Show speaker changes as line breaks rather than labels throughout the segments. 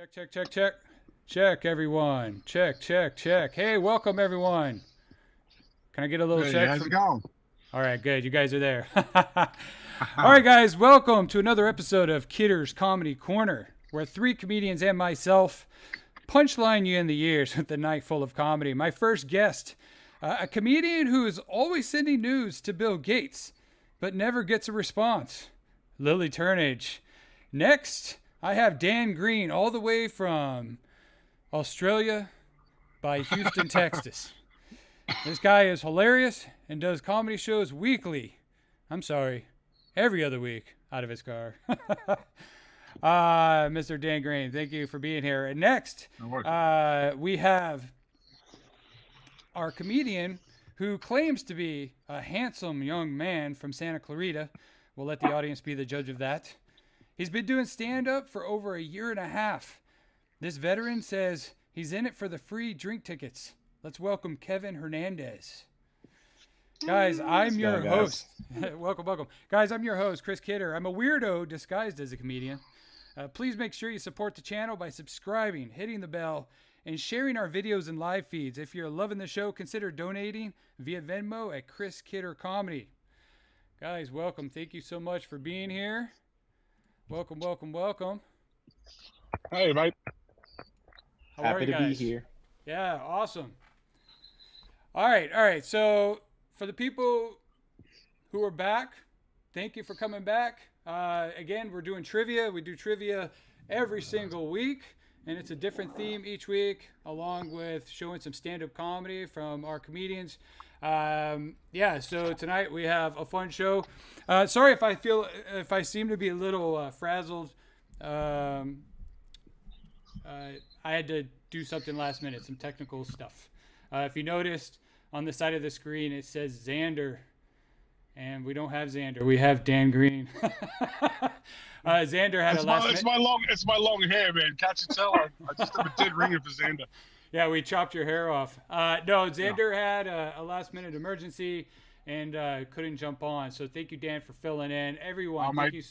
Check, check, check, check. Check, everyone. Check, check, check. Hey, welcome, everyone. Can I get a little check?
How's it going?
All right, good. You guys are there. All right, guys. Welcome to another episode of Kidder's Comedy Corner, where three comedians and myself punchline you in the ears with a night full of comedy. My first guest, a comedian who is always sending news to Bill Gates, but never gets a response, Lily Turnage. Next, I have Dan Green, all the way from Australia by Houston, Texas. This guy is hilarious and does comedy shows weekly. I'm sorry, every other week out of his car. Mr. Dan Green, thank you for being here. And next, we have our comedian who claims to be a handsome young man from Santa Clarita. We'll let the audience be the judge of that. He's been doing stand-up for over a year and a half. This veteran says he's in it for the free drink tickets. Let's welcome Kevin Hernandez. Guys, I'm your host. Welcome, welcome. Guys, I'm your host, Chris Kidder. I'm a weirdo disguised as a comedian. Please make sure you support the channel by subscribing, hitting the bell, and sharing our videos and live feeds. If you're loving the show, consider donating via Venmo at Chris Kidder Comedy. Guys, welcome. Thank you so much for being here. Welcome, welcome, welcome.
Hey, mate.
How
Happy
are you
to
guys?
be here.
Yeah, awesome. All right. So for the people who are back, thank you for coming back. Again, we're doing trivia. We do trivia every single week, and it's a different theme each week, along with showing some stand-up comedy from our comedians. So tonight we have a fun show. Sorry if I seem to be a little frazzled. I had to do something last minute, some technical stuff. If you noticed on the side of the screen, it says Xander, and we don't have Xander. We have Dan Green. Xander had
It's my long hair, man. Can't you tell? I just have a dead ringer for Xander.
Yeah, we chopped your hair off. No, Xander had a last-minute emergency and couldn't jump on. So thank you, Dan, for filling in. Everyone, thank you.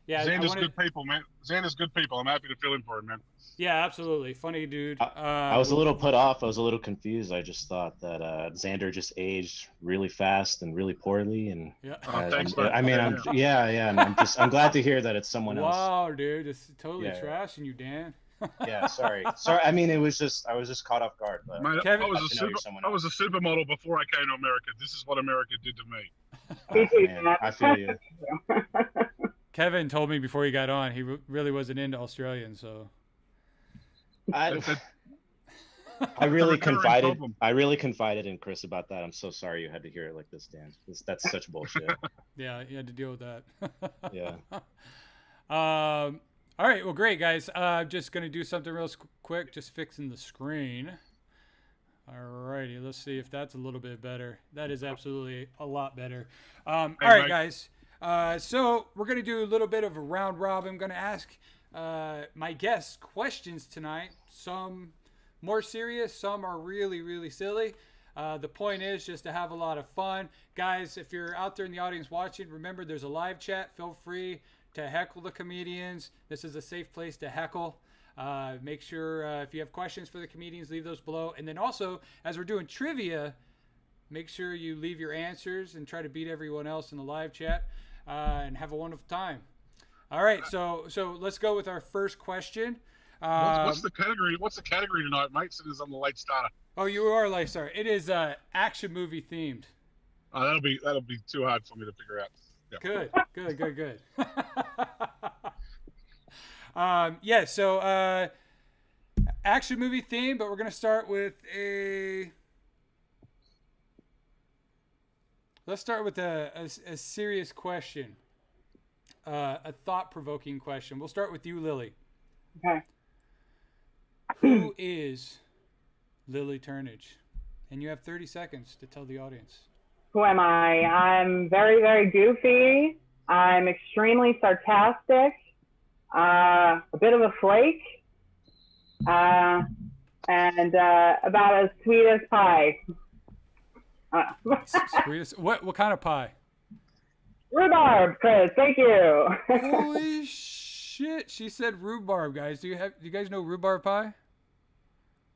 Yeah,
Xander's good people, man. Xander's good people. I'm happy to fill in for him, man.
Yeah, absolutely. Funny dude.
I was a little put off. I was a little confused. I just thought that Xander just aged really fast and really poorly. And
yeah.
Thanks,
I'm I'm glad to hear that it's someone else.
Wow, dude, it's totally trashing you, Dan.
Yeah, sorry. I mean, I was just caught off guard. But
Man,
Kevin,
I was a supermodel before I came to America. This is what America did to
Oh,
me.
man, I feel you.
Kevin told me before he got on he really wasn't into Australians, so.
I really confided. I really confided in Chris about that. I'm so sorry you had to hear it like this, Dan. That's such bullshit.
Yeah, you had to deal with that.
Yeah.
All right, well, great, guys. I'm just going to do something real quick, just fixing the screen. All righty, let's see if that's a little bit better. That is absolutely a lot better. All right, guys. So we're going to do a little bit of a round robin. I'm going to ask my guests questions tonight. Some more serious, some are really, really silly. The point is just to have a lot of fun. Guys, if you're out there in the audience watching, remember there's a live chat. Feel free to heckle the comedians. This is a safe place to heckle. Make sure if you have questions for the comedians, leave those below. And then also, as we're doing trivia, make sure you leave your answers and try to beat everyone else in the live chat and have a wonderful time. All right, so let's go with our first question.
What's the category? What's the category tonight, mate? Since I'm the late starter.
Oh, you are a late starter. It is action movie themed.
Oh, that'll be too hard for me to figure out. Yeah.
Good. So action movie theme, but we're going to start with let's start with a serious question, a thought-provoking question. We'll start with you, Lily.
Okay.
Who is Lily Turnage? And you have 30 seconds to tell the audience.
Who am I? I'm very, very goofy. I'm extremely sarcastic, a bit of a flake, and about as sweet as pie.
Sweetest. What kind of pie?
Rhubarb, Chris. Thank you.
Holy shit. She said rhubarb, guys. Do you guys know rhubarb pie?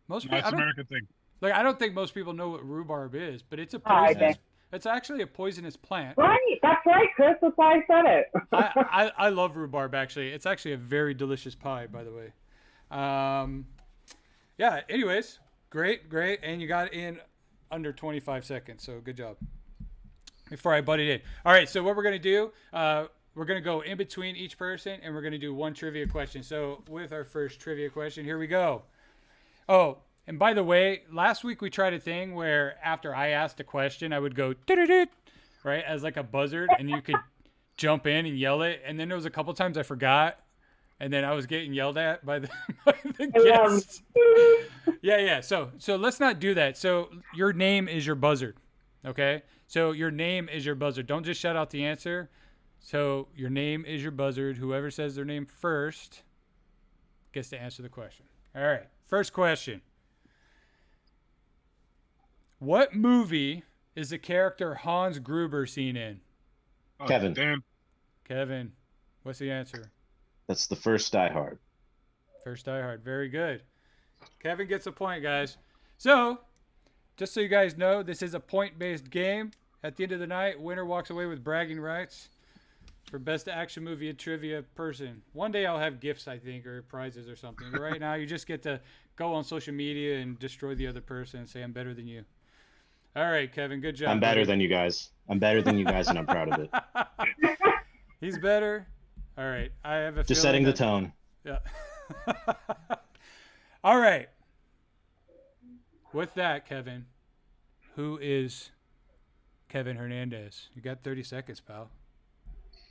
Most people,
That's an American thing.
Like, I don't think most people know what rhubarb is, but it's a
I
poisonous.
think.
It's actually a poisonous plant.
Right, that's right, Chris. That's why I said it.
I love rhubarb, actually. It's actually a very delicious pie, by the way. Yeah, anyways, great. And you got it in under 25 seconds, so good job. Before I butted in. All right, so what we're going to do, we're going to go in between each person, and we're going to do one trivia question. So with our first trivia question, here we go. Oh, and by the way, last week we tried a thing where after I asked a question, I would go, right, as like a buzzard, and you could jump in and yell it. And then there was a couple times I forgot, and then I was getting yelled at by the guests. Yeah. So let's not do that. So your name is your buzzard, okay? So your name is your buzzard. Don't just shout out the answer. So your name is your buzzard. Whoever says their name first gets to answer the question. All right. First question. What movie is the character Hans Gruber seen in?
Kevin.
Dan.
Kevin. What's the answer?
That's the first Die Hard.
First Die Hard. Very good. Kevin gets a point, guys. So, just so you guys know, this is a point-based game. At the end of the night, winner walks away with bragging rights for best action movie and trivia person. One day I'll have gifts, I think, or prizes or something. But right now, you just get to go on social media and destroy the other person and say, I'm better than you. All right, Kevin, good job.
I'm better than you guys. And I'm proud of it.
He's better. All right. I have a
Just setting the tone.
Yeah. All right. With that, Kevin, who is Kevin Hernandez? You got 30 seconds, pal.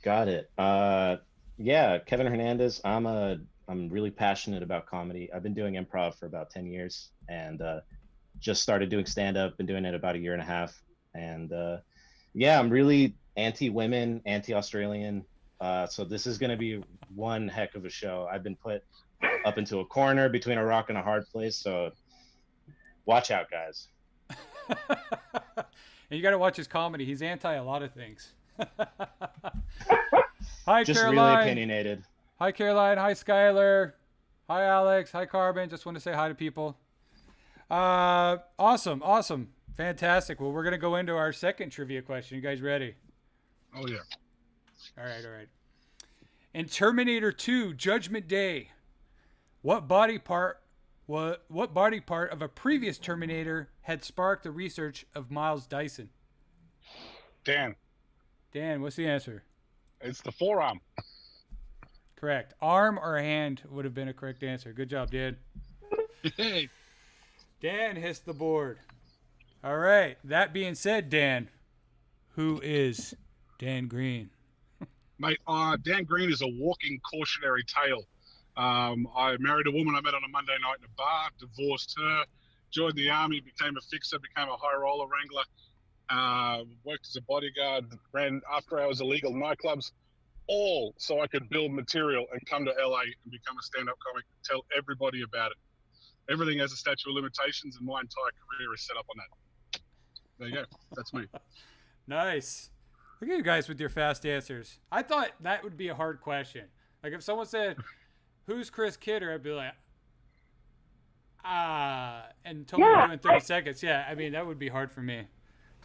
Got it. Yeah, Kevin Hernandez. I'm really passionate about comedy. I've been doing improv for about 10 years and just started doing stand-up. Been doing it about a year and a half. And yeah, I'm really anti-women, anti-Australian. So this is going to be one heck of a show. I've been put up into a corner between a rock and a hard place. So watch out, guys.
And you got to watch his comedy. He's anti a lot of things. Hi,
just
Caroline.
really opinionated.
Hi, Caroline. Hi, Skylar. Hi, Alex. Hi, Carbon. Just want to say hi to people. Awesome. Fantastic. Well, we're going to go into our second trivia question. You guys ready?
Oh, yeah.
All right. In Terminator 2 Judgment Day, what body part of a previous Terminator had sparked the research of Miles Dyson?
Dan.
Dan, what's the answer?
It's the forearm.
Correct. Arm or hand would have been a correct answer. Good job, Dan.
Hey.
Dan hits the board. All right. That being said, Dan, who is Dan Green?
Mate, Dan Green is a walking cautionary tale. I married a woman I met on a Monday night in a bar, divorced her, joined the army, became a fixer, became a high roller wrangler, worked as a bodyguard, ran after-hours illegal nightclubs, all so I could build material and come to LA and become a stand-up comic, tell everybody about it. Everything has a statute of limitations, and my entire career is set up on that. There you go. That's me.
Nice. Look at you guys with your fast answers. I thought that would be a hard question. Like if someone said, who's Chris Kidder? I'd be like, and told me to do it in 30 seconds. Yeah, I mean, that would be hard for me.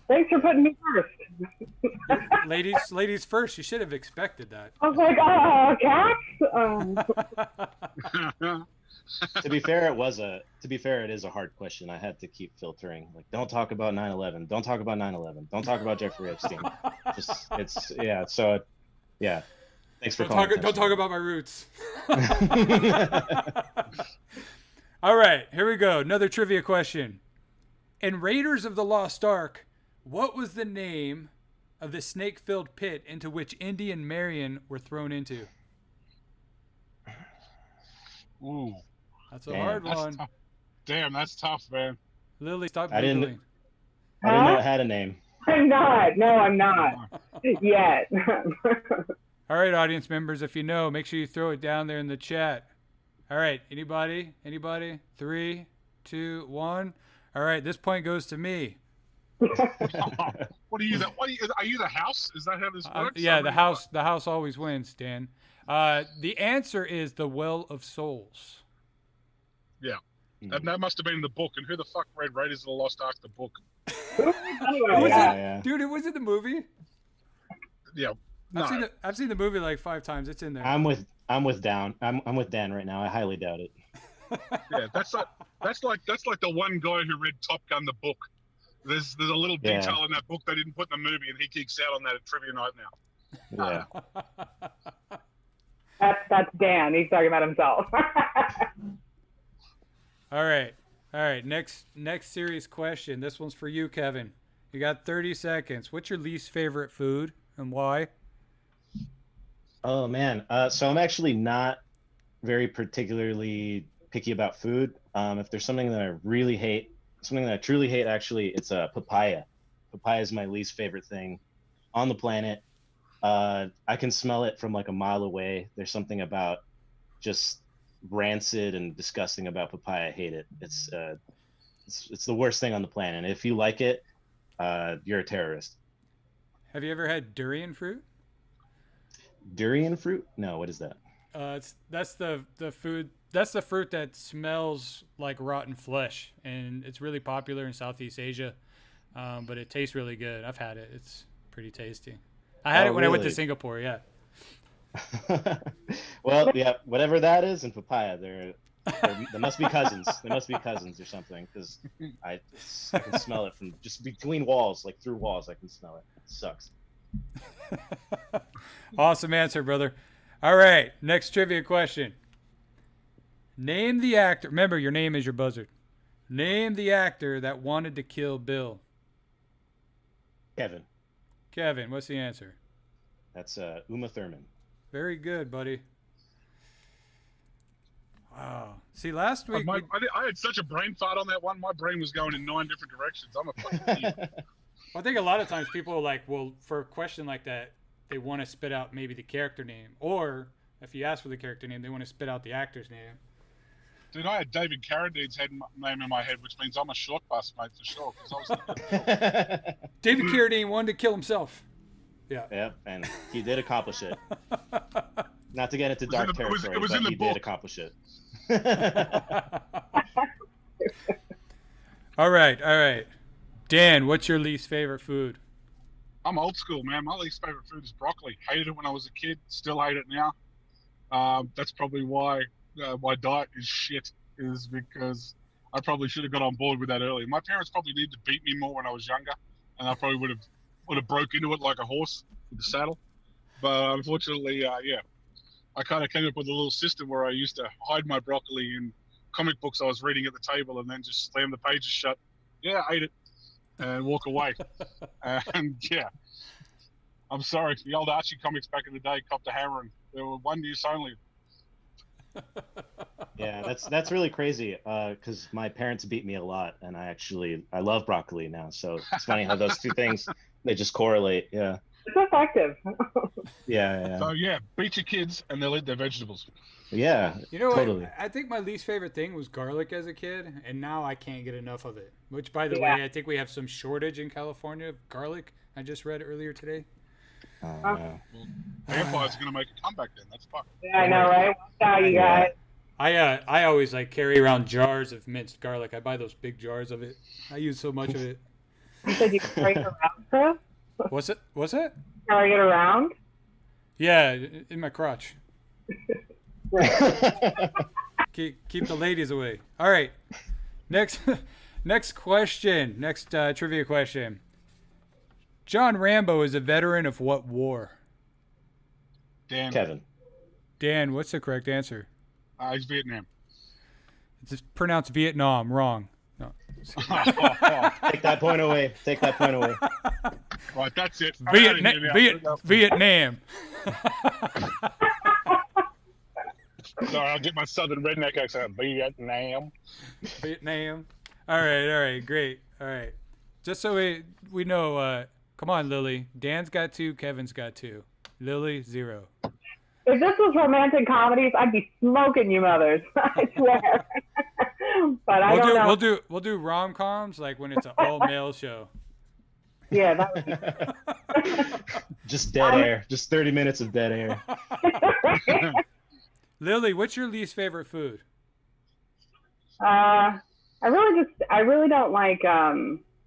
Thanks for putting me first.
Ladies first. You should have expected that.
I was like, cats?
To be fair, it is a hard question. I had to keep filtering. Like, don't talk about 9/11. Don't talk about 9/11. Don't talk about Jeffrey Epstein. Yeah. Thanks for calling.
Don't talk about my roots. All right, here we go. Another trivia question. In Raiders of the Lost Ark, what was the name of the snake-filled pit into which Indy and Marion were thrown into?
Ooh.
That's a hard
That's
one.
tough. Damn, that's tough, man.
Lily, stop
I didn't
Googling.
know it had a name.
I'm not. No, I'm not. Yet.
All right, audience members, if you know, make sure you throw it down there in the chat. All right, anybody? 3, 2, 1. All right, this point goes to me.
What are you? Are you the house? Is that how this works?
Yeah,
I
the
mean,
house always wins, Dan. The answer is the Well of Souls.
Yeah, and that must have been in the book. And who the fuck read Raiders of the Lost Ark, the book?
Anyway,
Yeah.
Dude, it was in the movie.
Yeah, no.
I've seen the movie like 5 times. It's in there.
I'm with Dan right now. I highly doubt it.
Yeah, that's like the one guy who read Top Gun, the book. There's a little detail in that book they didn't put in the movie, and he geeks out on that at trivia night now.
Yeah.
that's Dan. He's talking about himself.
All right. Next serious question. This one's for you, Kevin. You got 30 seconds. What's your least favorite food and why?
Oh man. So I'm actually not very particularly picky about food. If there's something that I really hate, something that I truly hate, actually, it's papaya. Papaya is my least favorite thing on the planet. I can smell it from like a mile away. There's something about just rancid and disgusting about papaya. I hate it. It's the worst thing on the planet. And if you like it, you're a terrorist.
Have you ever had durian fruit?
Durian fruit? No, what is that?
That's the food. That's the fruit that smells like rotten flesh, and it's really popular in Southeast Asia. But it tastes really good. I've had it. It's pretty tasty. I had it when I went to Singapore. Yeah.
Well, yeah, whatever that is, and papaya, there must be cousins. They must be cousins or something, because I can smell it from just between walls, like through walls. I can smell it. It sucks.
Awesome answer, brother. All right, next trivia question. Name the actor. Remember, your name is your buzzard. Name the actor that wanted to kill Bill.
Kevin,
what's the answer?
that's Uma Thurman.
Very good, buddy. Wow. See, last week...
I had such a brain fart on that one. My brain was going in 9 different directions. I'm a fucking idiot.
I think a lot of times people are like, well, for a question like that, they want to spit out maybe the character name. Or if you ask for the character name, they want to spit out the actor's name.
Dude, I had David Carradine's name in my head, which means I'm a short bus, mate, for sure.
David Carradine wanted to kill himself. Yeah.
Yep, and he did accomplish it. Not to get into dark territory, but he did accomplish it.
All
right. Dan, what's your least favorite food?
I'm old school, man. My least favorite food is broccoli. Hated it when I was a kid. Still hate it now. That's probably why my diet is shit. Is because I probably should have got on board with that earlier. My parents probably needed to beat me more when I was younger, and I probably would have broke into it like a horse with the saddle. But unfortunately, I kind of came up with a little system where I used to hide my broccoli in comic books I was reading at the table, and then just slam the pages shut. Yeah, ate it, and walk away. And yeah, I'm sorry. The old Archie comics back in the day copped a hammering. They were 1 use only.
Yeah, that's really crazy, because my parents beat me a lot, and I love broccoli now. So it's funny how those two things, they just correlate. Yeah.
It's effective.
Yeah.
So yeah, beat your kids and they'll eat their vegetables.
Yeah.
You know
totally.
what? I think my least favorite thing was garlic as a kid, and now I can't get enough of it. Which, by the way, I think we have some shortage in California of garlic. I just read earlier today.
No.
Well, vampires are gonna make a comeback then. That's fucked.
Yeah, I know, right? Watch out, you guys.
I always carry around jars of minced garlic. I buy those big jars of it. I use so much of it.
You said you carry it around, Chris?
What's it?
Carry it around?
Yeah, in my crotch. Keep the ladies away. All right. Next question. Next trivia question. John Rambo is a veteran of what war?
Kevin.
Dan, what's the correct answer?
He's Vietnam.
It's pronounced Vietnam. Wrong. No.
Take that point away.
Right, that's it.
Vietnam.
Sorry, I'll get my southern redneck accent. Vietnam.
All right. Great. All right. Just so we know, come on, Lily. Dan's got 2. Kevin's got 2. Lily, 0.
If this was romantic comedies, I'd be smoking you mothers. I swear. But I don't know.
We'll do rom-coms like when it's an all-male show.
Yeah, that would be
Just dead air. Just 30 minutes of dead air.
Lily, what's your least favorite food?
I really don't like I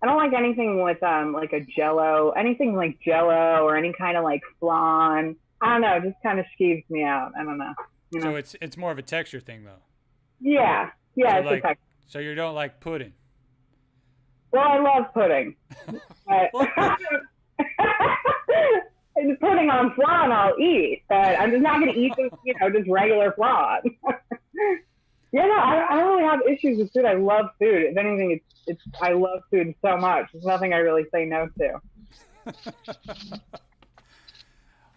don't like anything with like a jello, anything like jello or any kind of like flan. I don't know, it just kind of skeeves me out. I don't know. You know?
So it's more of a texture thing though.
Yeah,
So
it's
like,
a texture.
so you don't like pudding?
Well, I love pudding. But pudding on flan I'll eat, but I'm just not going to eat just, just regular flan. Yeah, no, I don't really have issues with food. I love food. If anything, I love food so much. There's nothing I really say no to.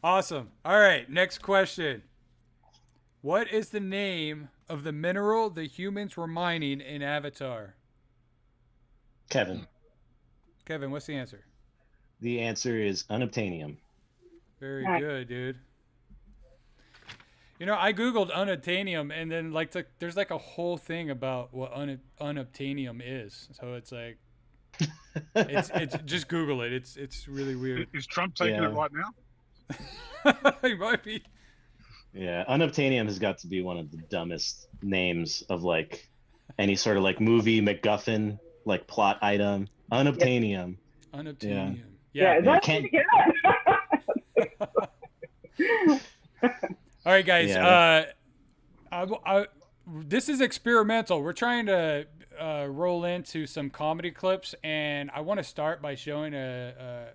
Awesome. All right, next question. What is the name of the mineral the humans were mining in Avatar?
Kevin.
Kevin, what's the answer?
The answer is unobtainium.
Very good, dude. I googled unobtainium, and then there's like a whole thing about what unobtainium is. So it's like, it's just Google it. It's really weird.
Is Trump taking it right
now? He might be.
Yeah, unobtainium has got to be one of the dumbest names of like any sort of like movie MacGuffin like plot item. Unobtainium.
Unobtainium.
Yeah, that's pretty good.
All right, guys. This is experimental. We're trying to roll into some comedy clips, and I want to start by showing a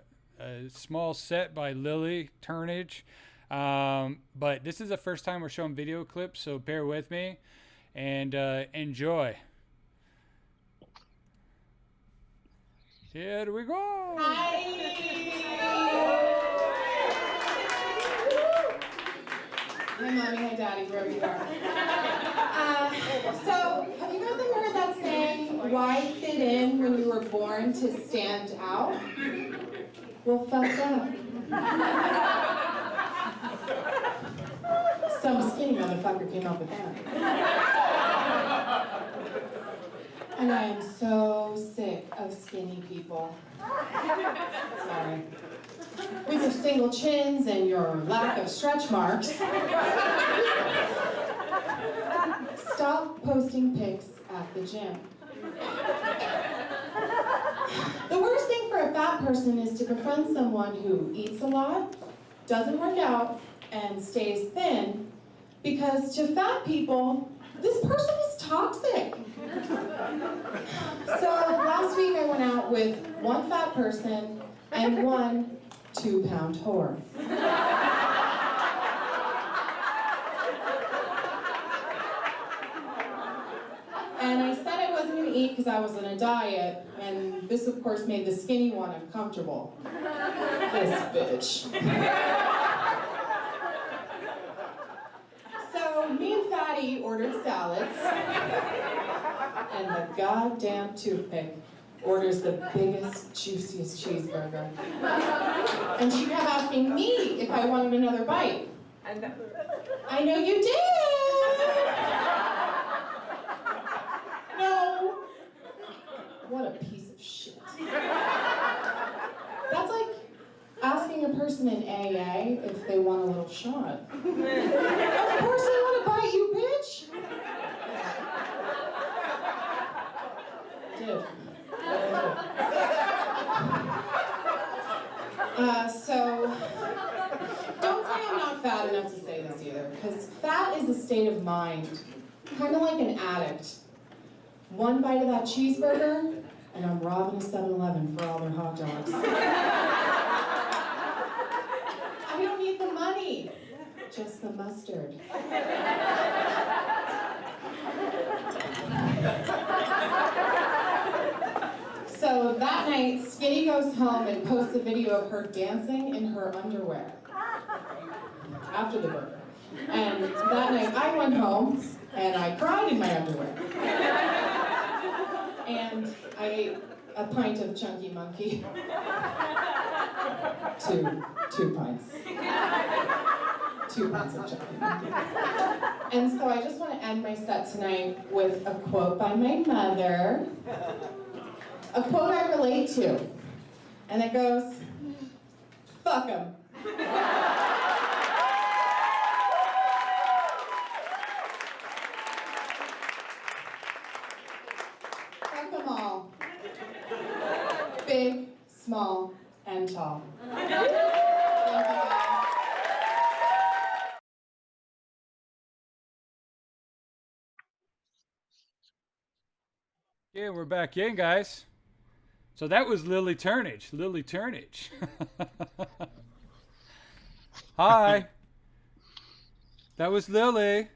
small set by Lily Turnage. But this is the first time we're showing video clips, so bear with me and enjoy. Here we go.
Hi, Mommy. Hi, Daddy, wherever you are. So, have you guys ever heard that saying, why fit in when you were born to stand out? Well, fuck that. Some skinny motherfucker came up with that. And I am so sick of skinny people. Sorry. With your single chins and your lack of stretch marks. Stop posting pics at the gym. The worst thing for a fat person is to befriend someone who eats a lot, doesn't work out, and stays thin, because to fat people, this person is toxic. So last week I went out with one fat person and one 2-pound whore. And I said I wasn't going to eat because I was on a diet, and this of course made the skinny one uncomfortable. This bitch. So me and Fatty ordered salads, and the goddamn toothpick orders the biggest, juiciest cheeseburger. And she kept asking me if I wanted another bite. I know you did! No. What a piece of shit. That's like asking a person in AA if they want a little shot. Of course I want to bite you, bitch! Dude. So, don't say I'm not fat enough to say this either, because fat is a state of mind, kind of like an addict. One bite of that cheeseburger, and I'm robbing a 7-Eleven for all their hot dogs. I don't need the money, just the mustard. So that night, Skinny goes home and posts a video of her dancing in her underwear after the burger. And that night I went home and I cried in my underwear. And I ate a pint of Chunky Monkey. Two pints. 2 pints of Chunky Monkey. And so I just want to end my set tonight with a quote by my mother. A quote I relate to. And it goes, fuck 'em. Fuck 'em all. Big, small, and tall. Thank you, guys.
Yeah, we're back in, guys. So that was Lily Turnage. Hi. That was Lily.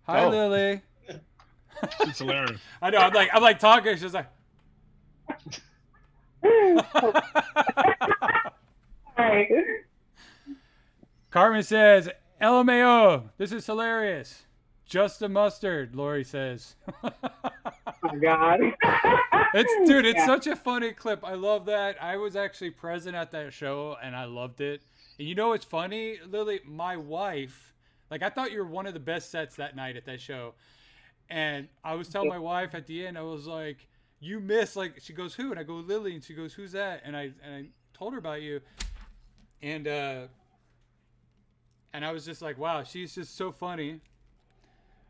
Hi,
Oh.
Lily.
It's hilarious.
I know. I'm like talking. She's like.
Hi.
Carmen says, "LMAO. This is hilarious. Just a mustard." Lori says.
Oh God.
It's
Yeah.
such a funny clip. I love that. I was actually present at that show and I loved it. And you know what's funny, Lily? My wife, like I thought you were one of the best sets that night at that show. And I was telling my wife at the end, I was like, "You missed." Like she goes, "Who?" And I go, "Lily." And she goes, "Who's that?" And I told her about you. And I was just like, "Wow, she's just so funny."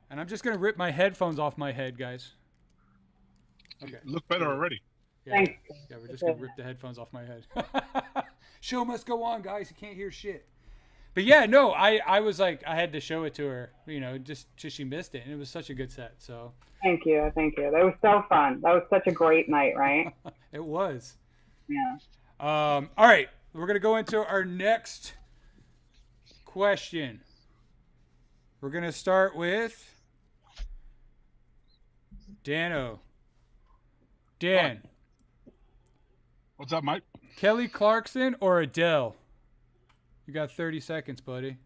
And I'm just gonna rip my headphones off my head, guys. Okay.
Look better already.
Yeah,
Thanks.
yeah, we're just gonna rip the headphones off my head. Show must go on, guys. You can't hear shit. But yeah, no, I was like, I had to show it to her, you know, just she missed it, and it was such a good set. So
Thank you. That was so fun. That was such a great night, right?
it was.
Yeah.
All right, we're gonna go into our next question. We're gonna start with Dano. Dan,
What's up, mate?
Kelly Clarkson or Adele? You got 30 seconds, buddy.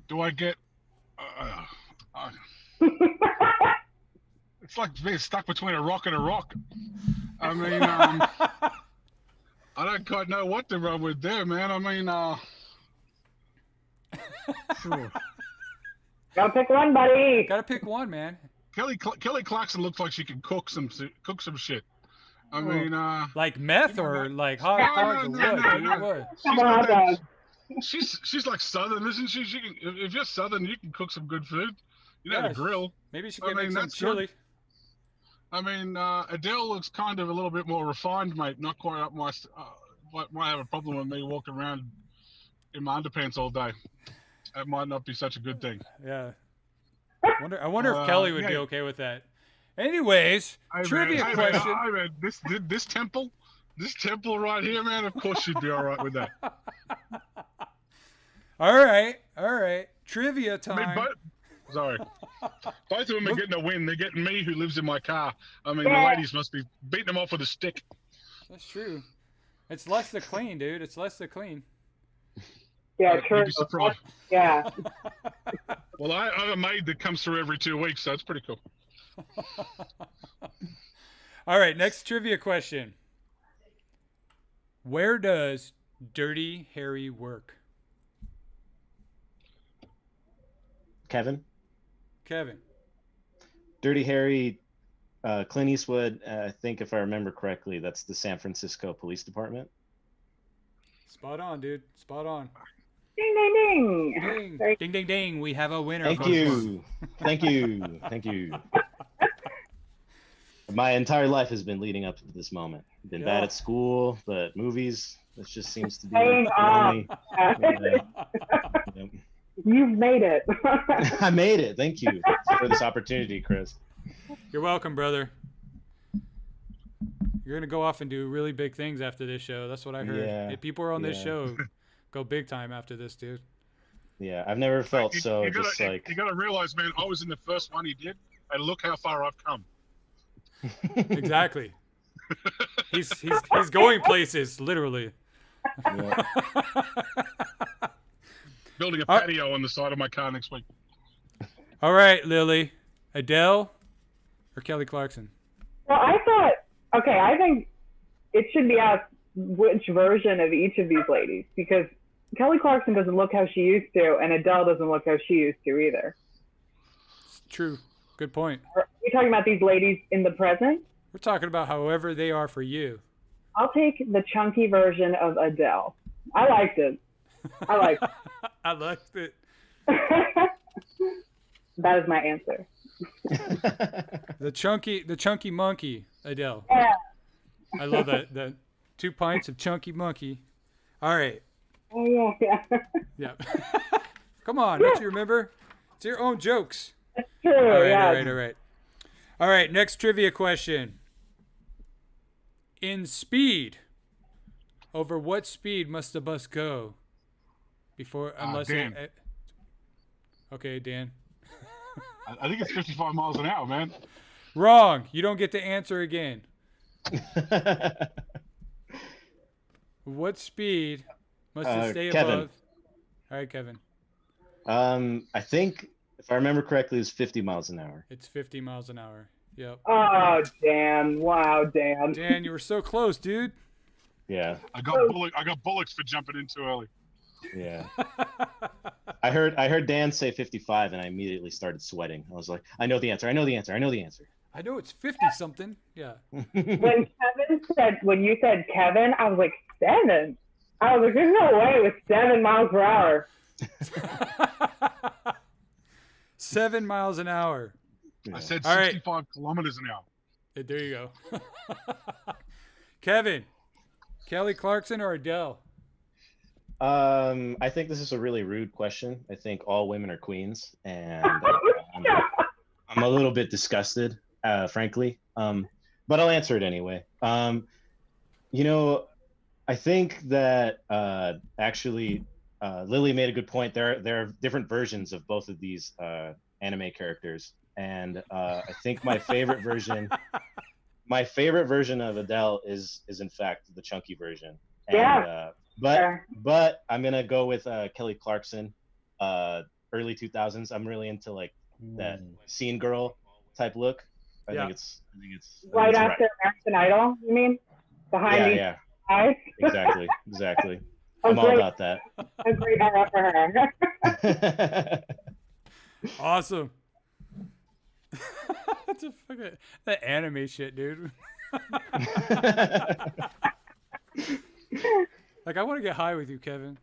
Do I get? It's like being stuck between a rock and a rock. I mean, I don't quite know what to run with there, man. I mean, phew.
Gotta pick one, buddy.
Gotta pick one, man.
Kelly Clarkson looks like she can cook some shit. I mean,
Like meth or like hot dogs or what? Dude? What?
she's,
Come on,
got that-
guys.
she's like Southern, isn't she? She can, if you're Southern, you can cook some good food. You know how to
Yes.
grill.
Maybe she
I
can make
mean,
some
that's
chili.
I mean, Adele looks kind of a little bit more refined, mate. Not quite up my. Might have a problem with me walking around in my underpants all day. That might not be such a good thing.
Yeah. I wonder if Kelly would be
yeah.
okay with that. Anyways, trivia question.
This temple right here, man. Of course, she'd be all right with that.
All right. Trivia
I
time.
mean, both of them are getting a win. They're getting me, who lives in my car. I mean,
Yeah.
the ladies must be beating them off with a stick.
That's true. It's less than clean, dude. It's less than clean.
Yeah,
You'd
true.
be surprised.
Yeah.
Well, I have a maid that comes through every 2 weeks, so it's pretty cool.
All right, next trivia question. Where does Dirty Harry work?
Kevin,
Kevin.
Dirty Harry, Clint Eastwood. I think if I remember correctly, that's the San Francisco Police Department.
Spot on, dude. Spot on.
Ding, ding, ding.
Ding,
Very-
ding, ding, ding. We have a winner.
Thank
folks.
you. Thank you. My entire life has been leading up to this moment. Been
Yeah.
bad at school, but movies, this just seems to be
Hang
the
on.
only. Yep.
You've made it.
I made it. Thank you for this opportunity, Chris.
You're welcome, brother. You're gonna go off and do really big things after this show. That's what I heard.
Yeah,
If people are on this
yeah.
show, go big time after this, dude.
Yeah, I've never felt so
you
just
gotta,
like.
you gotta realize, man, I was in the first one he did, and look how far I've come.
Exactly. he's going places, literally.
Yeah.
Building a patio on the side of my car next week.
All right, Lily. Adele or Kelly Clarkson?
Well, I think it should be asked which version of each of these ladies, because Kelly Clarkson doesn't look how she used to, and Adele doesn't look how she used to either.
It's true. Good point.
Are we talking about these ladies in the present?
We're talking about however they are for you.
I'll take the chunky version of Adele. I liked it. I liked it.
I liked it.
That is my answer.
The chunky monkey, Adele.
Yeah.
I love that. The 2 pints of chunky monkey. All right.
Oh, yeah.
Yeah. Come on, don't you remember? It's your own jokes.
That's true.
All right,
yeah.
all right. All right, next trivia question. In speed, over what speed must the bus go before, unless
Dan.
Okay, Dan.
I think it's 55 miles an hour, man.
Wrong. You don't get to answer again. What speed must it stay
Kevin.
above? All right, Kevin.
I think, if I remember correctly, it's 50 miles an hour.
It's 50 miles an hour. Yep.
Oh, Dan. Wow, Dan.
Dan, you were so close, dude.
Yeah.
I got bullocks for jumping in too early.
Yeah. I heard Dan say 55, and I immediately started sweating. I was like, I know the answer. I know the answer.
I know it's 50 something. Yeah.
When you said Kevin, I was like, 7. I was like, there's no way it was 7 miles per hour.
7 miles an hour.
I said
All right.
65 kilometers an hour.
There you go. Kevin, Kelly Clarkson or Adele?
I think this is a really rude question. I think all women are queens, and I'm a little bit disgusted, frankly. But I'll answer it anyway. I think that actually Lily made a good point. There are different versions of both of these anime characters, and I think my favorite version of Adele is in fact the chunky version. And,
Yeah.
But I'm gonna go with Kelly Clarkson, early 2000s. I'm really into like that scene girl type look. I think it's
right after American Idol, you mean? Behind these eyes?
Exactly. I'm all about that.
A great era for her.
Awesome. That's a fucking that anime shit, dude. Like, I want to get high with you, Kevin.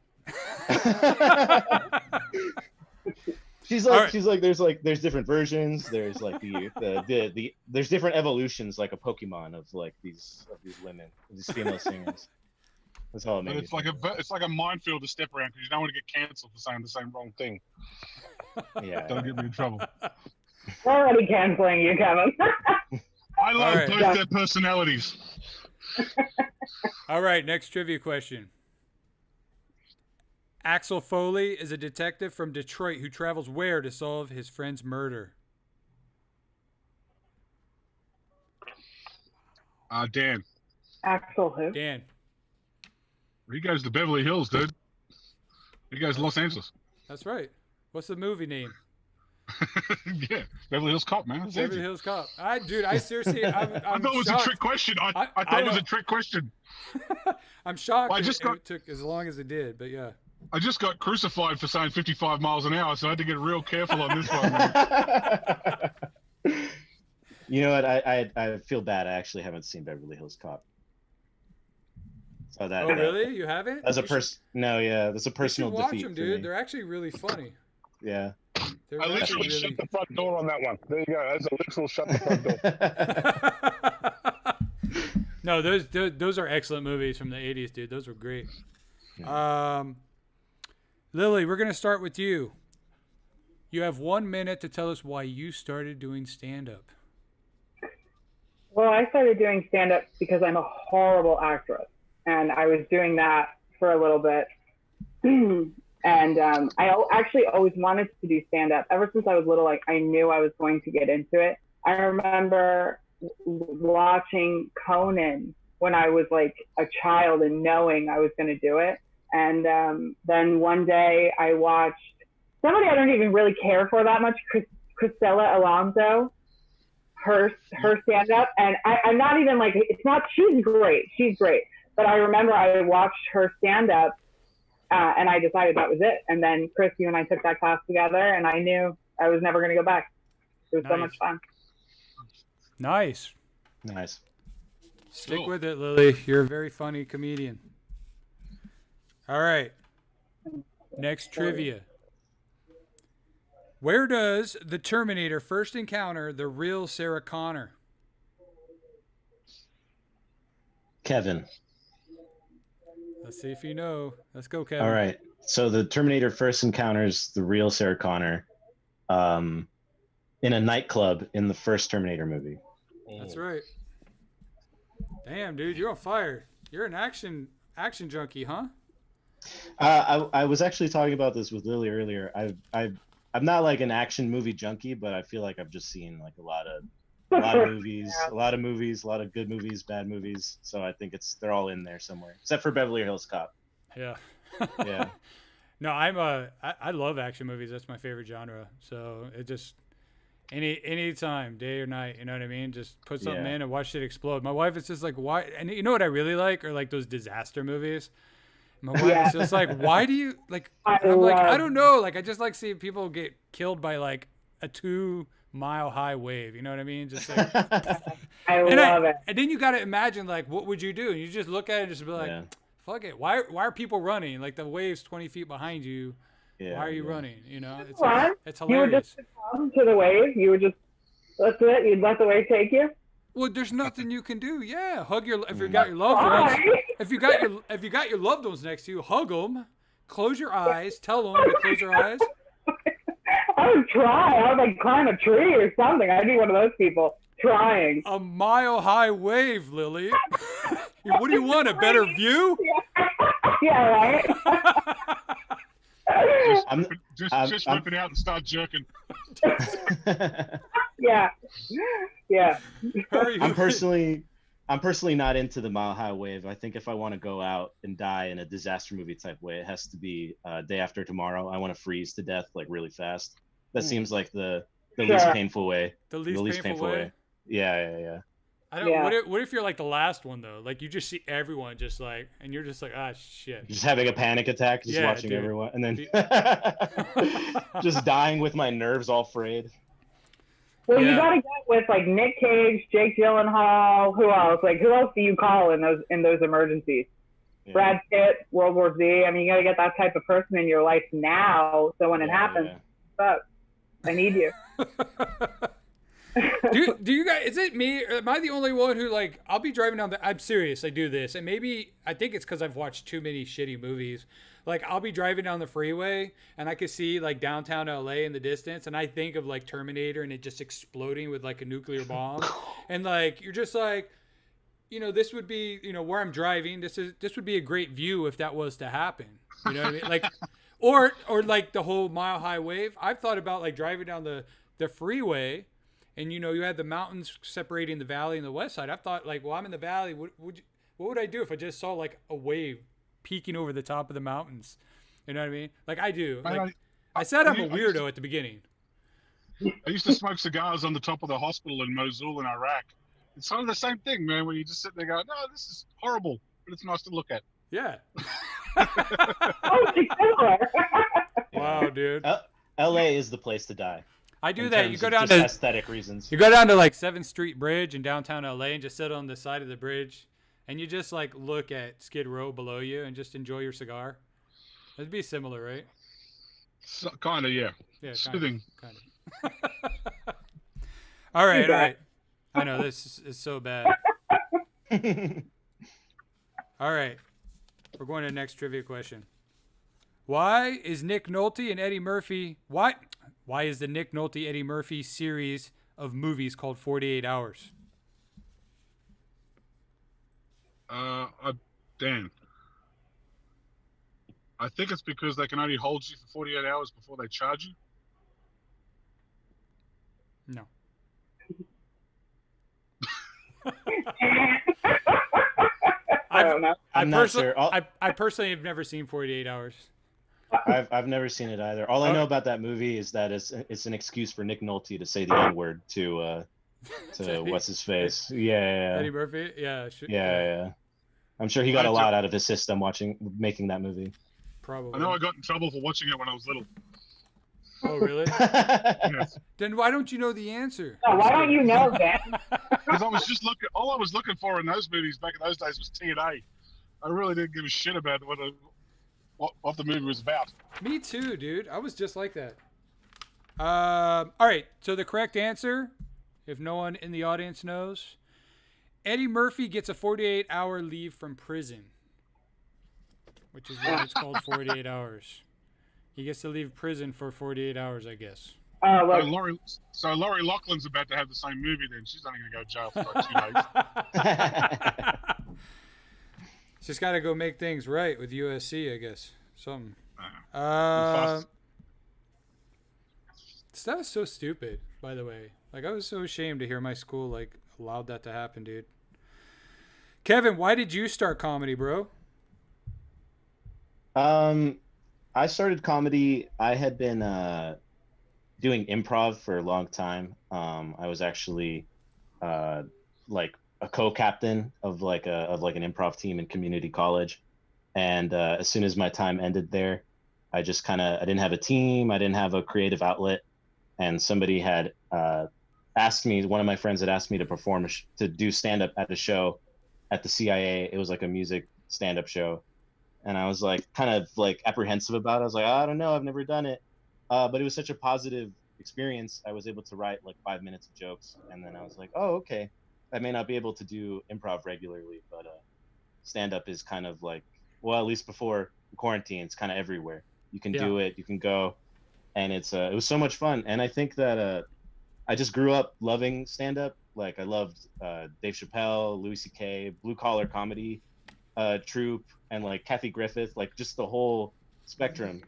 She's like there's different versions. There's like the there's different evolutions, like a Pokemon of like these women, these female singers. That's all it
But
makes.
it's like a minefield to step around because you don't want to get cancelled for saying the same wrong thing.
Yeah.
Don't get me in trouble.
We're already canceling you, Kevin.
I love
right.
both their personalities.
All right, next trivia question. Axel Foley is a detective from Detroit who travels where to solve his friend's murder?
Dan.
Axel who?
Dan.
He goes to Beverly Hills, dude. He goes to Los Angeles.
That's right. What's the movie name?
Yeah, Beverly Hills Cop, man. That's
Beverly
easy.
Hills Cop. Dude, I seriously, I'm
I thought it was
shocked.
a trick question. I thought
I
it was
know.
a trick question.
I'm shocked
Well,
it took as long as it did, but yeah.
I just got crucified for saying 55 miles an hour, so I had to get real careful on this one. Man.
You know what? I feel bad. I actually haven't seen Beverly Hills Cop. So that.
Oh, really? You haven't?
As a person, no, yeah, that's a personal
you should watch
defeat
them,
for
dude.
me.
They're actually really funny.
Yeah.
They're
I literally
actually
shut the front door on that one. There you go. That's a literal shut the front door.
No, those are excellent movies from the 80s, dude. Those were great. Lily, we're going to start with you. You have 1 minute to tell us why you started doing stand-up.
Well, I started doing stand-up because I'm a horrible actress. And I was doing that for a little bit. And I actually always wanted to do stand-up. Ever since I was little, like I knew I was going to get into it. I remember watching Conan when I was like a child and knowing I was going to do it. And then one day I watched somebody I don't even really care for that much, Cristela Alonso, her stand-up. And I'm not even like, she's great. But I remember I watched her stand-up and I decided that was it. And then Chris, you and I took that class together and I knew I was never going to go back. It was so much fun.
Nice. Stick
Cool.
with it, Lily. You're a very funny comedian. All right. Next trivia. Where does the Terminator first encounter the real Sarah Connor?
Kevin.
Let's see if you know. Let's go, Kevin.
All right. So the Terminator first encounters the real Sarah Connor in a nightclub in the first Terminator movie.
That's right. Damn, dude, you're on fire. You're an action junkie, huh?
I was actually talking about this with Lily earlier. I'm not like an action movie junkie, but I feel like I've just seen like a lot of movies, a lot of good movies, bad movies. So I think they're all in there somewhere, except for Beverly Hills Cop.
Yeah.
Yeah.
No, I love action movies. That's my favorite genre. So it just any time, day or night, you know what I mean? Just put something in and watch it explode. My wife is just like, why? And you know what I really like are like those disaster movies. My wife is just like, why do you like? I'm like, I don't know. Like, I just like seeing people get killed by like a 2-mile high wave. You know what I mean? Just like,
I love it.
And then you got to imagine like, what would you do? And you just look at it and just be like, fuck it. Why are people running? Like the wave's 20 feet behind you.
Yeah,
why are you running? You know, it's hilarious.
You would just come to the wave. You would just that's it. You'd let the wave take you.
Well, there's nothing you can do. Yeah, hug if you got your loved ones. If you got your loved ones next to you, hug them. Close your eyes. Tell them to close their eyes.
I would try. I would like climb a tree or something. I'd be one of those people trying.
A mile-high wave, Lily. What do you want? A better view?
Yeah, right.
Just rip it out and start jerking.
Yeah.
I'm personally not into the mile high wave. I think if I want to go out and die in a disaster movie type way, it has to be Day After Tomorrow. I want to freeze to death like really fast. That seems like the least painful way.
The least painful way.
Yeah.
I don't. Yeah. What if you're like the last one though? Like you just see everyone just like, and you're just like, ah, shit.
Just having a panic attack, just watching everyone, and then just dying with my nerves all frayed.
Well, you gotta get with like Nick Cage, Jake Gyllenhaal. Who else? Like who else do you call in those emergencies? Yeah. Brad Pitt, World War Z. I mean, you gotta get that type of person in your life now, so when it happens, but I need you.
do you guys, is it me, or am I the only one who like, I'll be driving down I'm serious, I do this, and maybe I think it's because I've watched too many shitty movies. Like I'll be driving down the freeway and I could see like downtown LA in the distance, and I think of like Terminator and it just exploding with like a nuclear bomb. And like you're just like, you know, this would be, you know, where I'm driving, this would be a great view if that was to happen. You know what I mean? Like or like the whole mile high wave. I've thought about like driving down the freeway. And, you know, you had the mountains separating the valley and the west side. I thought, like, well, I'm in the valley. What would I do if I just saw, like, a wave peeking over the top of the mountains? You know what I mean? Like, I do. Like, I said I'm a weirdo at the beginning.
I used to smoke cigars on the top of the hospital in Mosul in Iraq. It's sort of the same thing, man, where you just sit there going, no, this is horrible, but it's nice to look at.
Yeah.
Oh,
wow, dude.
LA is the place to die.
I do that. You go down
to
to
aesthetic reasons.
You go down to like 7th Street Bridge in downtown LA and just sit on the side of the bridge, and you just like look at Skid Row below you and just enjoy your cigar. It'd be similar, right?
So, kind of, yeah.
Yeah,
soothing.
Kind of. All right. I know this is so bad. All right, we're going to the next trivia question. Why is Nick Nolte and Eddie Murphy? Why is the Nick Nolte Eddie Murphy series of movies called 48 Hours?
Dan. I think it's because they can only hold you for 48 hours before they charge you.
No.
I don't know.
I'm not sure.
I personally have never seen 48 Hours.
I've never seen it either. All I know about that movie is that it's an excuse for Nick Nolte to say the N-word to what's his face. Yeah.
Eddie Murphy. Yeah.
Yeah. I'm sure he got a lot out of his system making that movie.
Probably.
I know I got in trouble for watching it when I was little.
Oh, really?
Yes.
Then why don't you know the answer?
Oh, why don't you know, Dan?
Because I was just looking. All I was looking for in those movies back in those days was TNA. I really didn't give a shit about what the movie was about.
Me too, dude. I was just like that. All right. So the correct answer, if no one in the audience knows, Eddie Murphy gets a 48-hour leave from prison, which is why it's called 48 hours. He gets to leave prison for 48 hours, I guess.
Look,
So Laurie Loughlin's about to have the same movie. Then she's only going to go to jail for like 2 days.
Just got to go make things right with USC, I guess. Something.
Fast.
That was so stupid, by the way. Like, I was so ashamed to hear my school, like, allowed that to happen, dude. Kevin, why did you start comedy, bro?
I started comedy. I had been doing improv for a long time. I was actually like a co-captain of like an improv team in community college. And as soon as my time ended there, I didn't have a team. I didn't have a creative outlet. And somebody had asked me, one of my friends had asked me to perform, to do stand-up at a show at the CIA. It was like a music stand-up show. And I was like, kind of like apprehensive about it. I was like, I don't know, I've never done it. But it was such a positive experience. I was able to write like 5 minutes of jokes. And then I was like, oh, okay. I may not be able to do improv regularly, but stand-up is kind of like, well, at least before quarantine, it's kind of everywhere. You can do it, you can go. And it was so much fun. And I think that I just grew up loving stand-up. Like I loved Dave Chappelle, Louis C.K., blue collar comedy troupe, and like Kathy Griffith, like just the whole spectrum.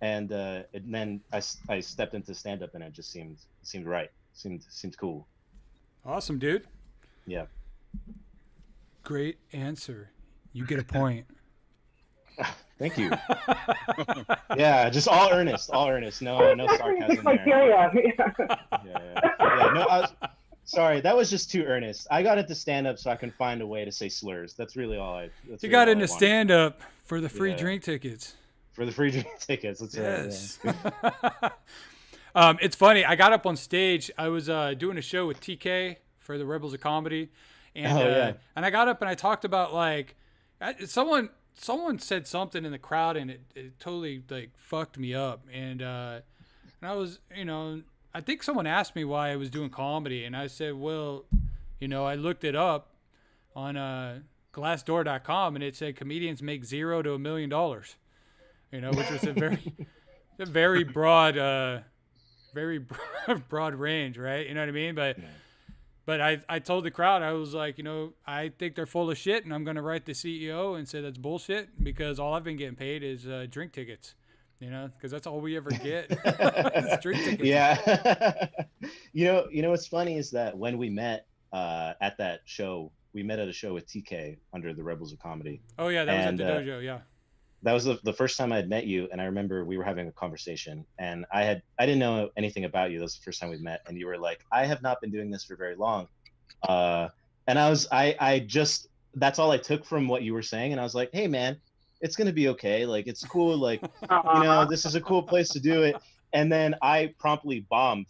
And then I stepped into stand-up, and it just seemed right. Seemed cool.
Awesome, dude.
Yeah.
Great answer. You get a point.
Thank you. Yeah, just all earnest. No sarcasm there. Yeah. No, sorry, that was just too earnest. I got into stand-up so I can find a way to say slurs. That's really all
you got into stand-up for the free drink tickets.
For the free drink tickets. That's
yes. Right. It's funny. I got up on stage. I was doing a show with TK for the Rebels of Comedy, and and I got up and I talked about like someone said something in the crowd, and it totally like fucked me up. And I was, I think someone asked me why I was doing comedy, and I said, well, I looked it up on Glassdoor.com, and it said comedians make $0 to $1 million. Which was a very broad range, right? You know what I mean? But I told the crowd, I was like, I think they're full of shit, and I'm going to write the CEO and say that's bullshit, because all I've been getting paid is drink tickets, because that's all we ever get. It's drink tickets.
Yeah. What's funny is that when we met at that show, we met at a show with TK under the Rebels of Comedy.
Oh, yeah, that was at the dojo, yeah.
That was the first time I had met you, and I remember we were having a conversation, and I didn't know anything about you. That was the first time we met, and you were like, I have not been doing this for very long. And I just, that's all I took from what you were saying. And I was like, hey man, it's going to be okay. Like, it's cool. Like, this is a cool place to do it. And then I promptly bombed,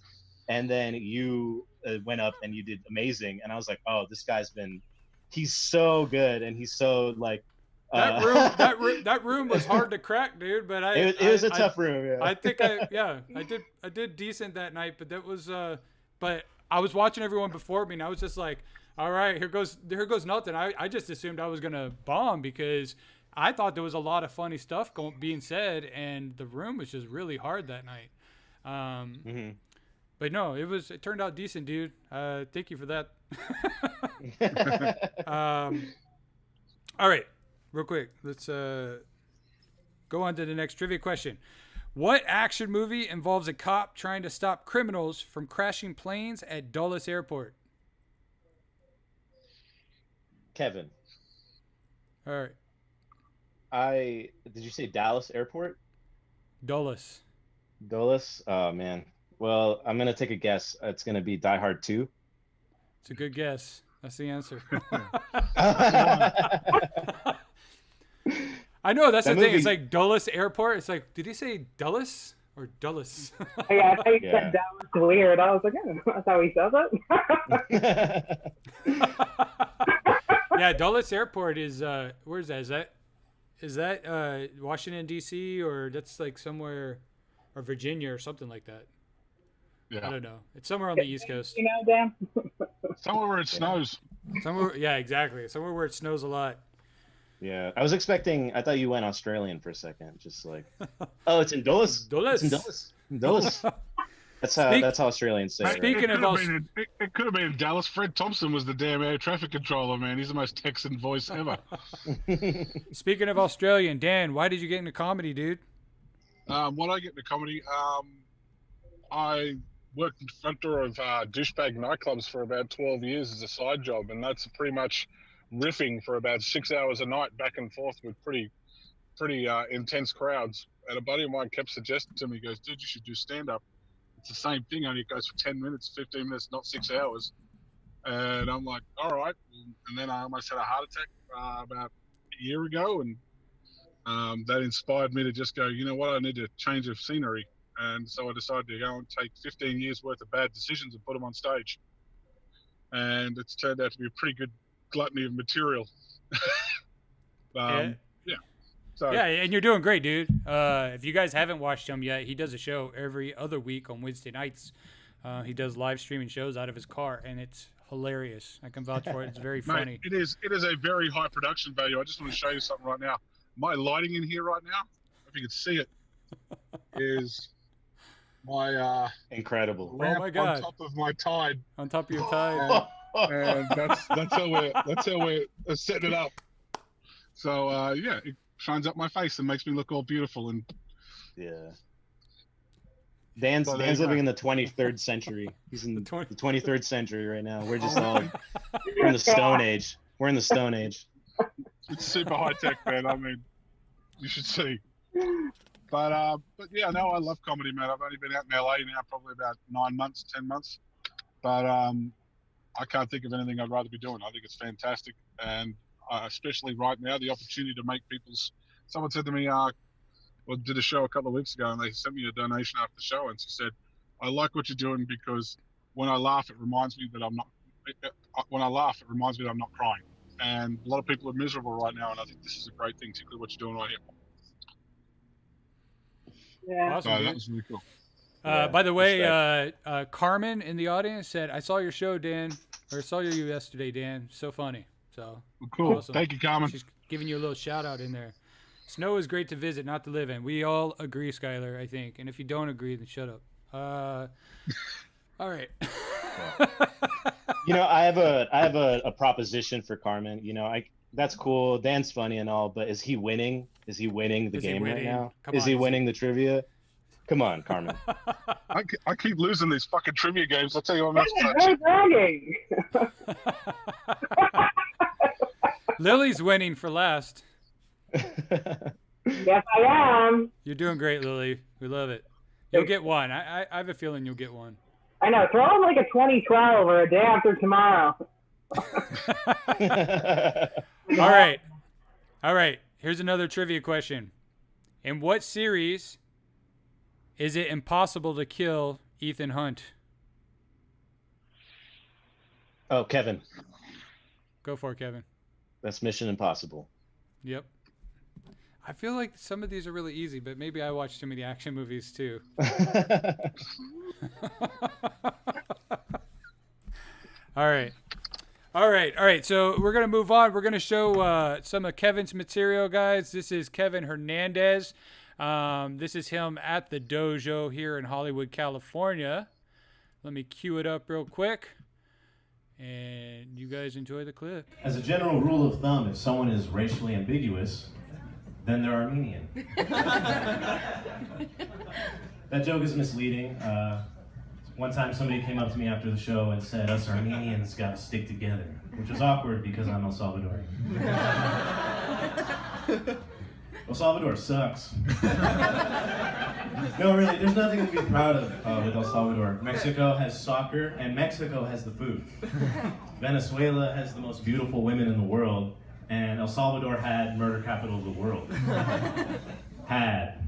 and then you went up and you did amazing. And I was like, oh, this guy's he's so good. And he's so like,
that room was hard to crack, dude. But
it was a tough room. Yeah.
I think I did decent that night. But that was but I was watching everyone before me, and I was just like, all right, here goes nothing. I just assumed I was gonna bomb because I thought there was a lot of funny stuff being said, and the room was just really hard that night. But no, it turned out decent, dude. Thank you for that. All right. Real quick, let's go on to the next trivia question. What action movie involves a cop trying to stop criminals from crashing planes at Dulles Airport?
Kevin.
All right.
Did you say Dallas Airport?
Dulles.
Dulles? Oh, man. Well, I'm going to take a guess. It's going to be Die Hard 2.
It's a good guess. That's the answer. I know, that's the thing. It's like Dulles Airport. It's like, did he say Dulles? Or Dulles.
Yeah, I thought you
Yeah.
said that was weird. I was like, oh, that's how he says it.
Yeah, Dulles Airport is where's that? Is that Washington D.C. or that's like somewhere, or Virginia or something like that? I
Yeah.
don't know. It's somewhere on the East Coast.
You know, Dan?
Somewhere where it snows.
Somewhere, yeah, exactly. Somewhere where it snows a lot.
Yeah, I thought you went Australian for a second, just like, oh, it's in Dulles.
Dulles.
It's in Dulles. In Dulles. That's how Australians say it.
Speaking of
It could have been in Dallas. Fred Thompson was the damn air traffic controller, man. He's the most Texan voice ever.
Speaking of Australian, Dan, why did you get into comedy, dude?
When I get into comedy, I worked in front door of douchebag nightclubs for about 12 years as a side job, and that's pretty much riffing for about 6 hours a night back and forth with pretty intense crowds. And a buddy of mine kept suggesting to me, he goes, dude, you should do stand-up. It's the same thing, only it goes for 10 minutes, 15 minutes, not 6 hours. And I'm like, all right. And then I almost had a heart attack about a year ago, and that inspired me to just go, you know what, I need a change of scenery. And so I decided to go and take 15 years worth of bad decisions and put them on stage. And it's turned out to be a pretty good gluttony of material.
Yeah.
So,
Yeah, and you're doing great, dude. If you guys haven't watched him yet, he does a show every other week on Wednesday nights. He does live streaming shows out of his car, and it's hilarious. I can vouch for it. It's very funny.
Mate, it is a very high production value. I just want to show you something right now. My lighting in here right now, if you can see it, is my
Incredible.
lamp
my God.
on top of my Tide.
On top of your tie.
And that's how we're setting it up. So yeah, it shines up my face and makes me look all beautiful. And
Yeah. Dan's
So there you
living
go.
in the 23rd century. He's in the
20
23rd century right now. We're just all we're in the Stone Age. We're in the Stone Age.
it's super high tech, man. I mean, you should see. But yeah, no, I love comedy, man. I've only been out in LA now probably about 9 months, 10 months. But I can't think of anything I'd rather be doing. I think it's fantastic, and especially right now, the opportunity to make people's. Someone said to me, did a show a couple of weeks ago, and they sent me a donation after the show, and she said, "I like what you're doing because when I laugh, it reminds me that I'm not. When I laugh, it reminds me that I'm not crying." And a lot of people are miserable right now, and I think this is a great thing, particularly what you're doing right here.
Yeah.
Awesome,
So
dude.
that was really cool.
Yeah,
By the way,
respect.
Carmen in the audience said, "I saw your show, Dan, or saw you yesterday, Dan. So funny." So
Well, cool.
Awesome.
Thank you, Carmen.
she's giving you a little shout out in there. Snow is great to visit, not to live in. We all agree, Skylar, I think. And if you don't agree, then shut up. All right.
You know, I have a proposition for Carmen. You know, that's cool. Dan's funny and all, but is he winning? Is he winning the
Is he
game right
winning?
now?
Come
Is
on,
he
is
winning the trivia? Come on, Carmen.
I keep losing these fucking trivia games. I'll tell you what, I'm
Very bragging.
Lily's winning for last.
Yes, I am.
You're doing great, Lily. We love it. You'll get one. I have a feeling you'll get one.
I know. Throw him like a 2012 or a day after tomorrow.
All right. Here's another trivia question. In what series is it impossible to kill Ethan Hunt?
Oh, Kevin.
Go for it, Kevin.
That's Mission Impossible.
Yep. I feel like some of these are really easy, but maybe I watch too many action movies too. All right. So we're going to move on. We're going to show some of Kevin's material, guys. This is Kevin Hernandez. This is him at the dojo here in Hollywood, California. Let me cue it up real quick. And you guys enjoy the clip.
As a general rule of thumb, if someone is racially ambiguous, then they're Armenian. That joke is misleading. One time somebody came up to me after the show and said, "Us Armenians gotta stick together," which was awkward because I'm El Salvadorian. El Salvador sucks. No, really, there's nothing to be proud of with El Salvador. Mexico has soccer, and Mexico has the food. Venezuela has the most beautiful women in the world, and El Salvador had murder capital of the world. Had.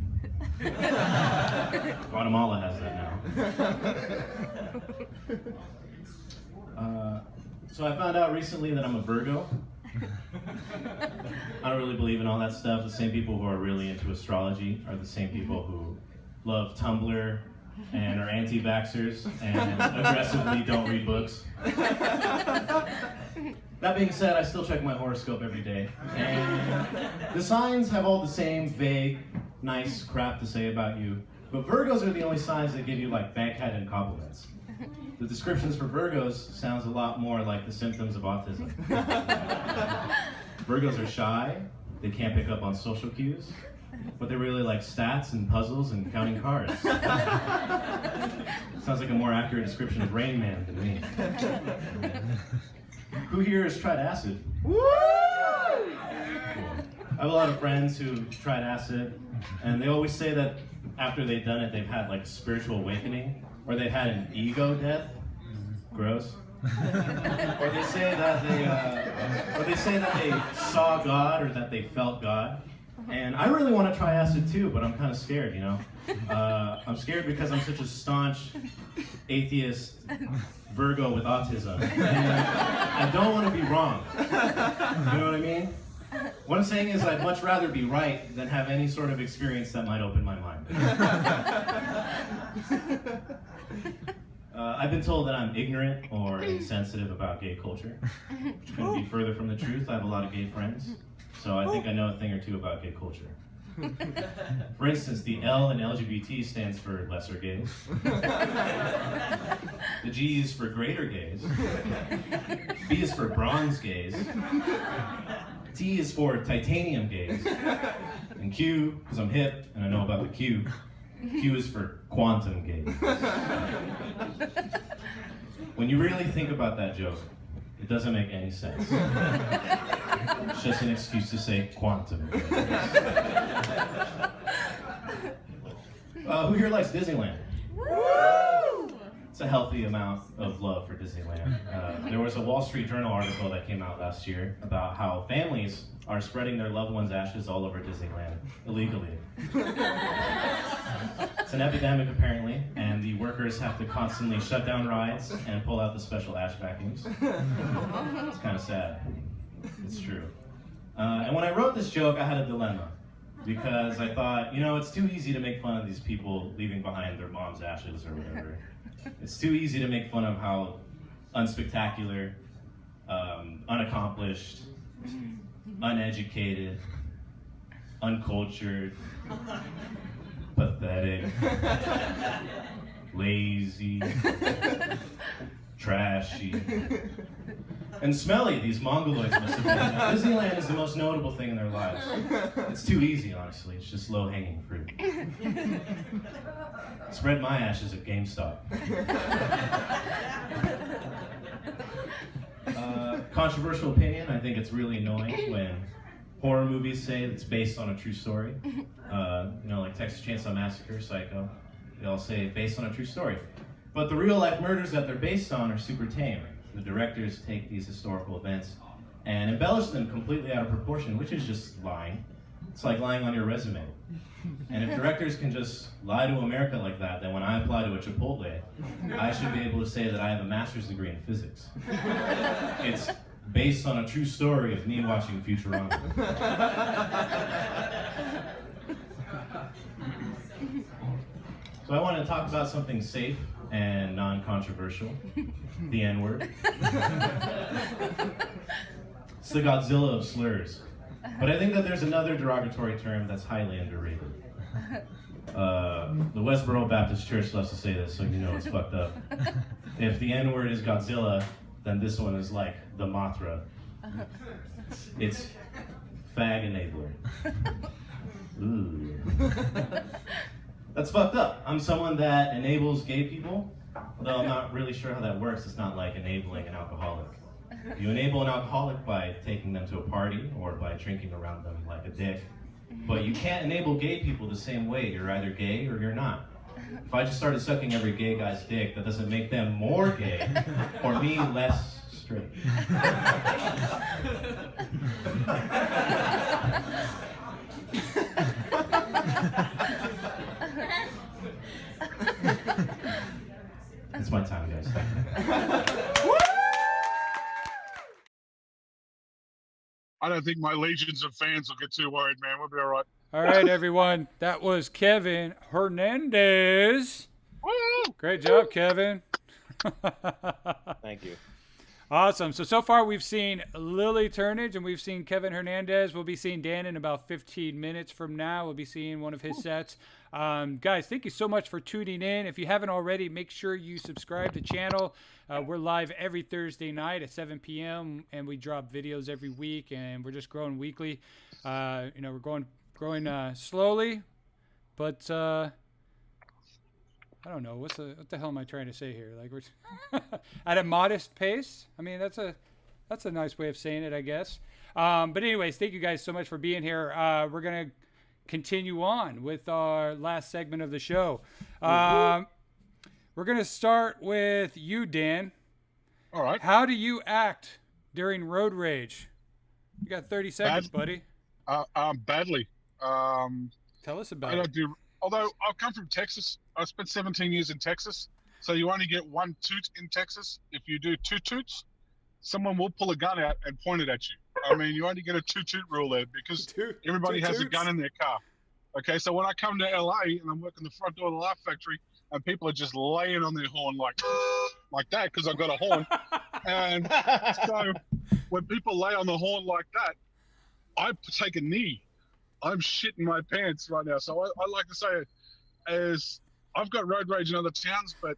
Guatemala has that now. So I found out recently that I'm a Virgo. I don't really believe in all that stuff. The same people who are really into astrology are the same people who love Tumblr and are anti-vaxxers and aggressively don't read books. That being said, I still check my horoscope every day. And the signs have all the same vague, nice crap to say about you. But Virgos are the only signs that give you like backhanded compliments. The descriptions for Virgos sounds a lot more like the symptoms of autism. Virgos are shy, they can't pick up on social cues, but they really like stats and puzzles and counting cards. Sounds like a more accurate description of Rain Man than me. Who here has tried acid? Woo! I have a lot of friends who've tried acid, and they always say that after they've done it, they've had like a spiritual awakening, or they've had an ego death. Gross. Or they say that they saw God, or that they felt God. And I really want to try acid too, but I'm kind of scared, you know. I'm scared because I'm such a staunch atheist Virgo with autism, and I don't want to be wrong. You know what I mean? What I'm saying is I'd much rather be right than have any sort of experience that might open my mind. I've been told that I'm ignorant or insensitive about gay culture, which couldn't be further from the truth. I have a lot of gay friends, so I think I know a thing or two about gay culture. For instance, the L in LGBT stands for lesser gays. The G is for greater gays. B is for bronze gays. T is for titanium gays. And Q, because I'm hip and I know about the Q, Q is for quantum gays. When you really think about that joke, it doesn't make any sense. It's just an excuse to say quantum gays. Who here likes Disneyland? Woo! It's a healthy amount of love for Disneyland. There was a Wall Street Journal article that came out last year about how families are spreading their loved ones' ashes all over Disneyland illegally. It's an epidemic apparently, and the workers have to constantly shut down rides and pull out the special ash vacuums. It's kind of sad. It's true. And when I wrote this joke, I had a dilemma. Because I thought, you know, it's too easy to make fun of these people leaving behind their mom's ashes or whatever. It's too easy to make fun of how unspectacular, unaccomplished, uneducated, uncultured, pathetic, lazy, trashy, and smelly these mongoloids must have been. Disneyland is the most notable thing in their lives. It's too easy, honestly. It's just low-hanging fruit. Spread my ashes at GameStop. Controversial opinion, I think it's really annoying when horror movies say it's based on a true story. You know, like Texas Chainsaw Massacre, Psycho. They all say based on a true story. But the real-life murders that they're based on are super tame. The directors take these historical events and embellish them completely out of proportion, which is just lying. It's like lying on your resume. And if directors can just lie to America like that, then when I apply to a Chipotle, I should be able to say that I have a master's degree in physics. It's based on a true story of me watching Futurama. So I want to talk about something safe and non-controversial, the N-word. It's the Godzilla of slurs. But I think that there's another derogatory term that's highly underrated. The Westboro Baptist Church loves to say this, so you know it's fucked up. If the N-word is Godzilla, then this one is like the Mothra. It's fag enabler. Ooh. That's fucked up. I'm someone that enables gay people, although I'm not really sure how that works. It's not like enabling an alcoholic. You enable an alcoholic by taking them to a party or by drinking around them like a dick. But you can't enable gay people the same way. You're either gay or you're not. If I just started sucking every gay guy's dick, that doesn't make them more gay or me less straight. It's my time, guys.
I don't think my legions of fans will get too worried, man. We'll be all right.
All right, everyone. That was Kevin Hernandez.
Woo!
Great job, Kevin.
Thank you.
Awesome. So far we've seen Lily Turnage and we've seen Kevin Hernandez. We'll be seeing Dan in about 15 minutes from now. We'll be seeing one of his sets. Guys, thank you so much for tuning in. If you haven't already, make sure you subscribe to the channel. We're live every Thursday night at 7 p.m. and we drop videos every week, and we're just growing weekly. We're growing slowly, but I don't know what the hell am I trying to say here? Like we're at a modest pace. I mean, that's a nice way of saying it, I guess. But anyways, thank you guys so much for being here. We're gonna continue on with our last segment of the show. We're gonna start with you, Dan.
All right.
How do you act during road rage? You got 30 seconds, buddy.
Badly.
Tell us about
I
it.
don't do. Although I've come from Texas, I spent 17 years in Texas, so you only get one toot in Texas. If you do two toots, someone will pull a gun out and point it at you. I mean, you only get a two-toot rule there because everybody has a gun in their car. Okay, so when I come to LA and I'm working the front door of the Laugh Factory and people are just laying on their horn like that because I've got a horn. And so when people lay on the horn like that, I take a knee. I'm shitting my pants right now. So I like to say it as I've got road rage in other towns, but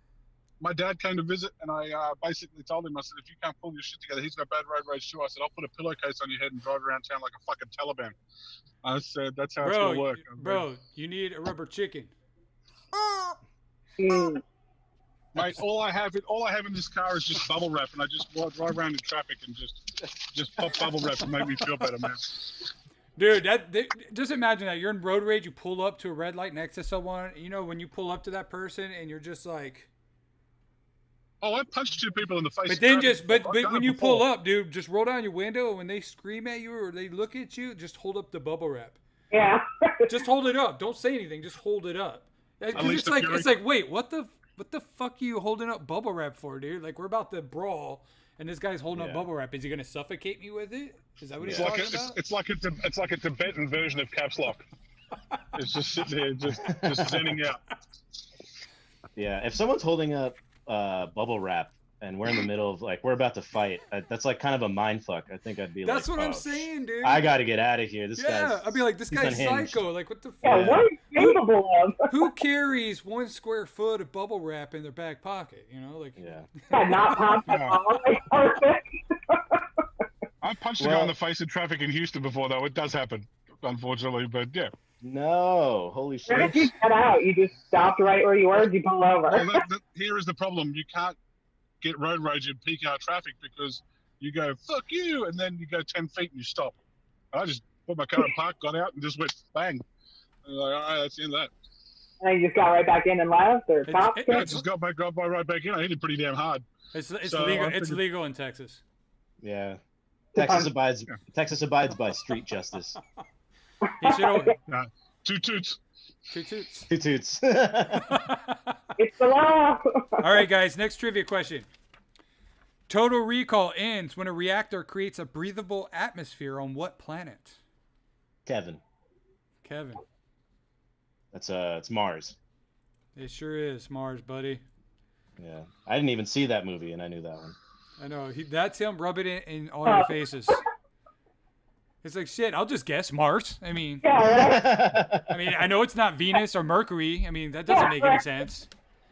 my dad came to visit and I basically told him, I said, if you can't pull your shit together, he's got bad road rage too. I said, I'll put a pillowcase on your head and drive around town like a fucking Taliban. I said, that's how it's going to work.
Bro, you need a rubber chicken.
Mate, all I have in this car is just bubble wrap, and I just drive around in traffic and just pop bubble wrap and make me feel better, man.
Dude, just imagine that you're in road rage. You pull up to a red light next to someone. You know, when you pull up to that person and you're just like,
oh, I punched two people in the face.
but then but when you pull up, dude, just roll down your window. And when they scream at you or they look at you, just hold up the bubble wrap.
Yeah.
Just hold it up. Don't say anything. Just hold it up. Because it's like, wait, what the fuck are you holding up bubble wrap for, dude? Like, we're about to brawl, and this guy's holding up bubble wrap. Is he gonna suffocate me with it? Is that what he's talking about?
It's like a Tibetan version of caps lock. It's just sitting there, just zenning out.
Yeah, if someone's holding up bubble wrap and we're in the middle of we're about to fight, that's like kind of a mind fuck. I think I'd be
that's
like,
what I'm saying, dude.
I got to get out of here.
I'd be like, this guy's
unhinged.
psycho. Like, what the fuck?
Yeah, what are you capable of?
Who carries 1 square foot of bubble wrap in their back pocket? You know, like.
Yeah, not possible. Like, perfect.
I punched a guy in the face in traffic in Houston before, though. It does happen, unfortunately, but yeah.
No, holy shit.
Where did you get out? You just stopped right where you were? Did you pull over?
Well, here is the problem. You can't get road rage in peak hour traffic because you go, fuck you, and then you go 10 feet and you stop. I just put my car in park, got out, and just went bang. And like, all right, that's the end of that.
And you just got right back in and left, or stopped?
I just got right back in. I hit it pretty damn hard.
It's legal. It's legal in Texas.
Yeah. Texas abides by street justice.
He should.
Two toots.
Two toots.
Two toots.
It's the law.
All right, guys. Next trivia question. Total Recall ends when a reactor creates a breathable atmosphere on what planet?
Kevin. It's Mars.
It sure is Mars, buddy.
Yeah. I didn't even see that movie, and I knew that one.
I know. That's him rubbing it in all your faces. It's like, shit, I'll just guess Mars. I mean, I know it's not Venus or Mercury. I mean, that doesn't make any sense.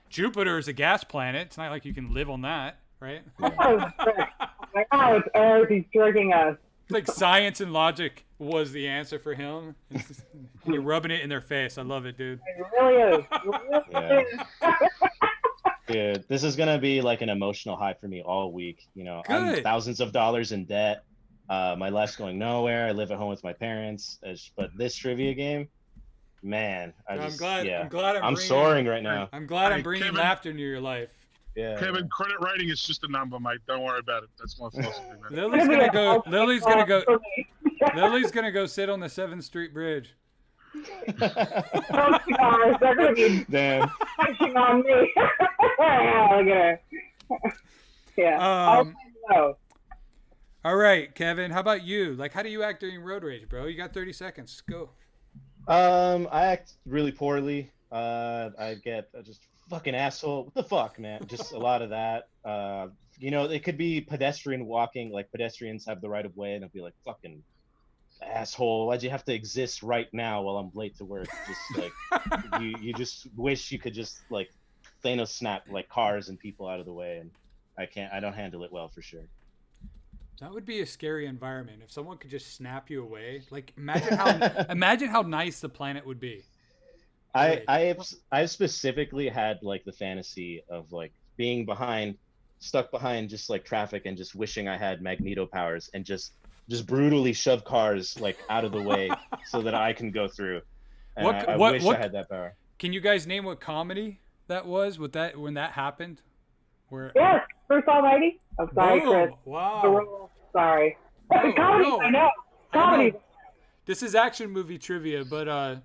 Jupiter is a gas planet. It's not like you can live on that, right?
Oh, it's Earth. He's tricking us.
It's like science and logic was the answer for him. You're rubbing it in their face. I love it, dude.
It really is. It really is.
Dude, this is gonna be like an emotional high for me all week. You know, I'm thousands of dollars in debt. My life's going nowhere. I live at home with my parents. But this trivia game, man, I'm glad I'm soaring right now.
I'm glad I'm bringing laughter into your life.
Yeah.
Kevin, credit rating is just a number, mate. Don't worry about it. That's my philosophy, man.
Lily's gonna go sit on the 7th Street Bridge.
Oh gosh, they're gonna be
Damn.
pushing on me. Yeah, look at her. Yeah. Also,
All right, Kevin. How about you? Like, how do you act during road rage, bro? You got 30 seconds. Go.
I act really poorly. I get just fucking asshole. What the fuck, man? Just a lot of that. It could be pedestrian walking. Like pedestrians have the right of way, and it'll be like fucking asshole. Why'd you have to exist right now while I'm late to work? Just like you just wish you could just like Thanos snap like cars and people out of the way, and I don't handle it well for sure.
That would be a scary environment if someone could just snap you away. Like imagine how nice the planet would be.
I've specifically had like the fantasy of like being stuck behind just like traffic and just wishing I had Magneto powers and just brutally shove cars like out of the way so that I can go through. And I wish I had that power.
Can you guys name what comedy that was with that when that happened?
Yes, Bruce Almighty. I'm sorry, Chris.
Wow.
Sorry.
Whoa,
Comedy,
no.
I know. Comedy.
This is action movie trivia, but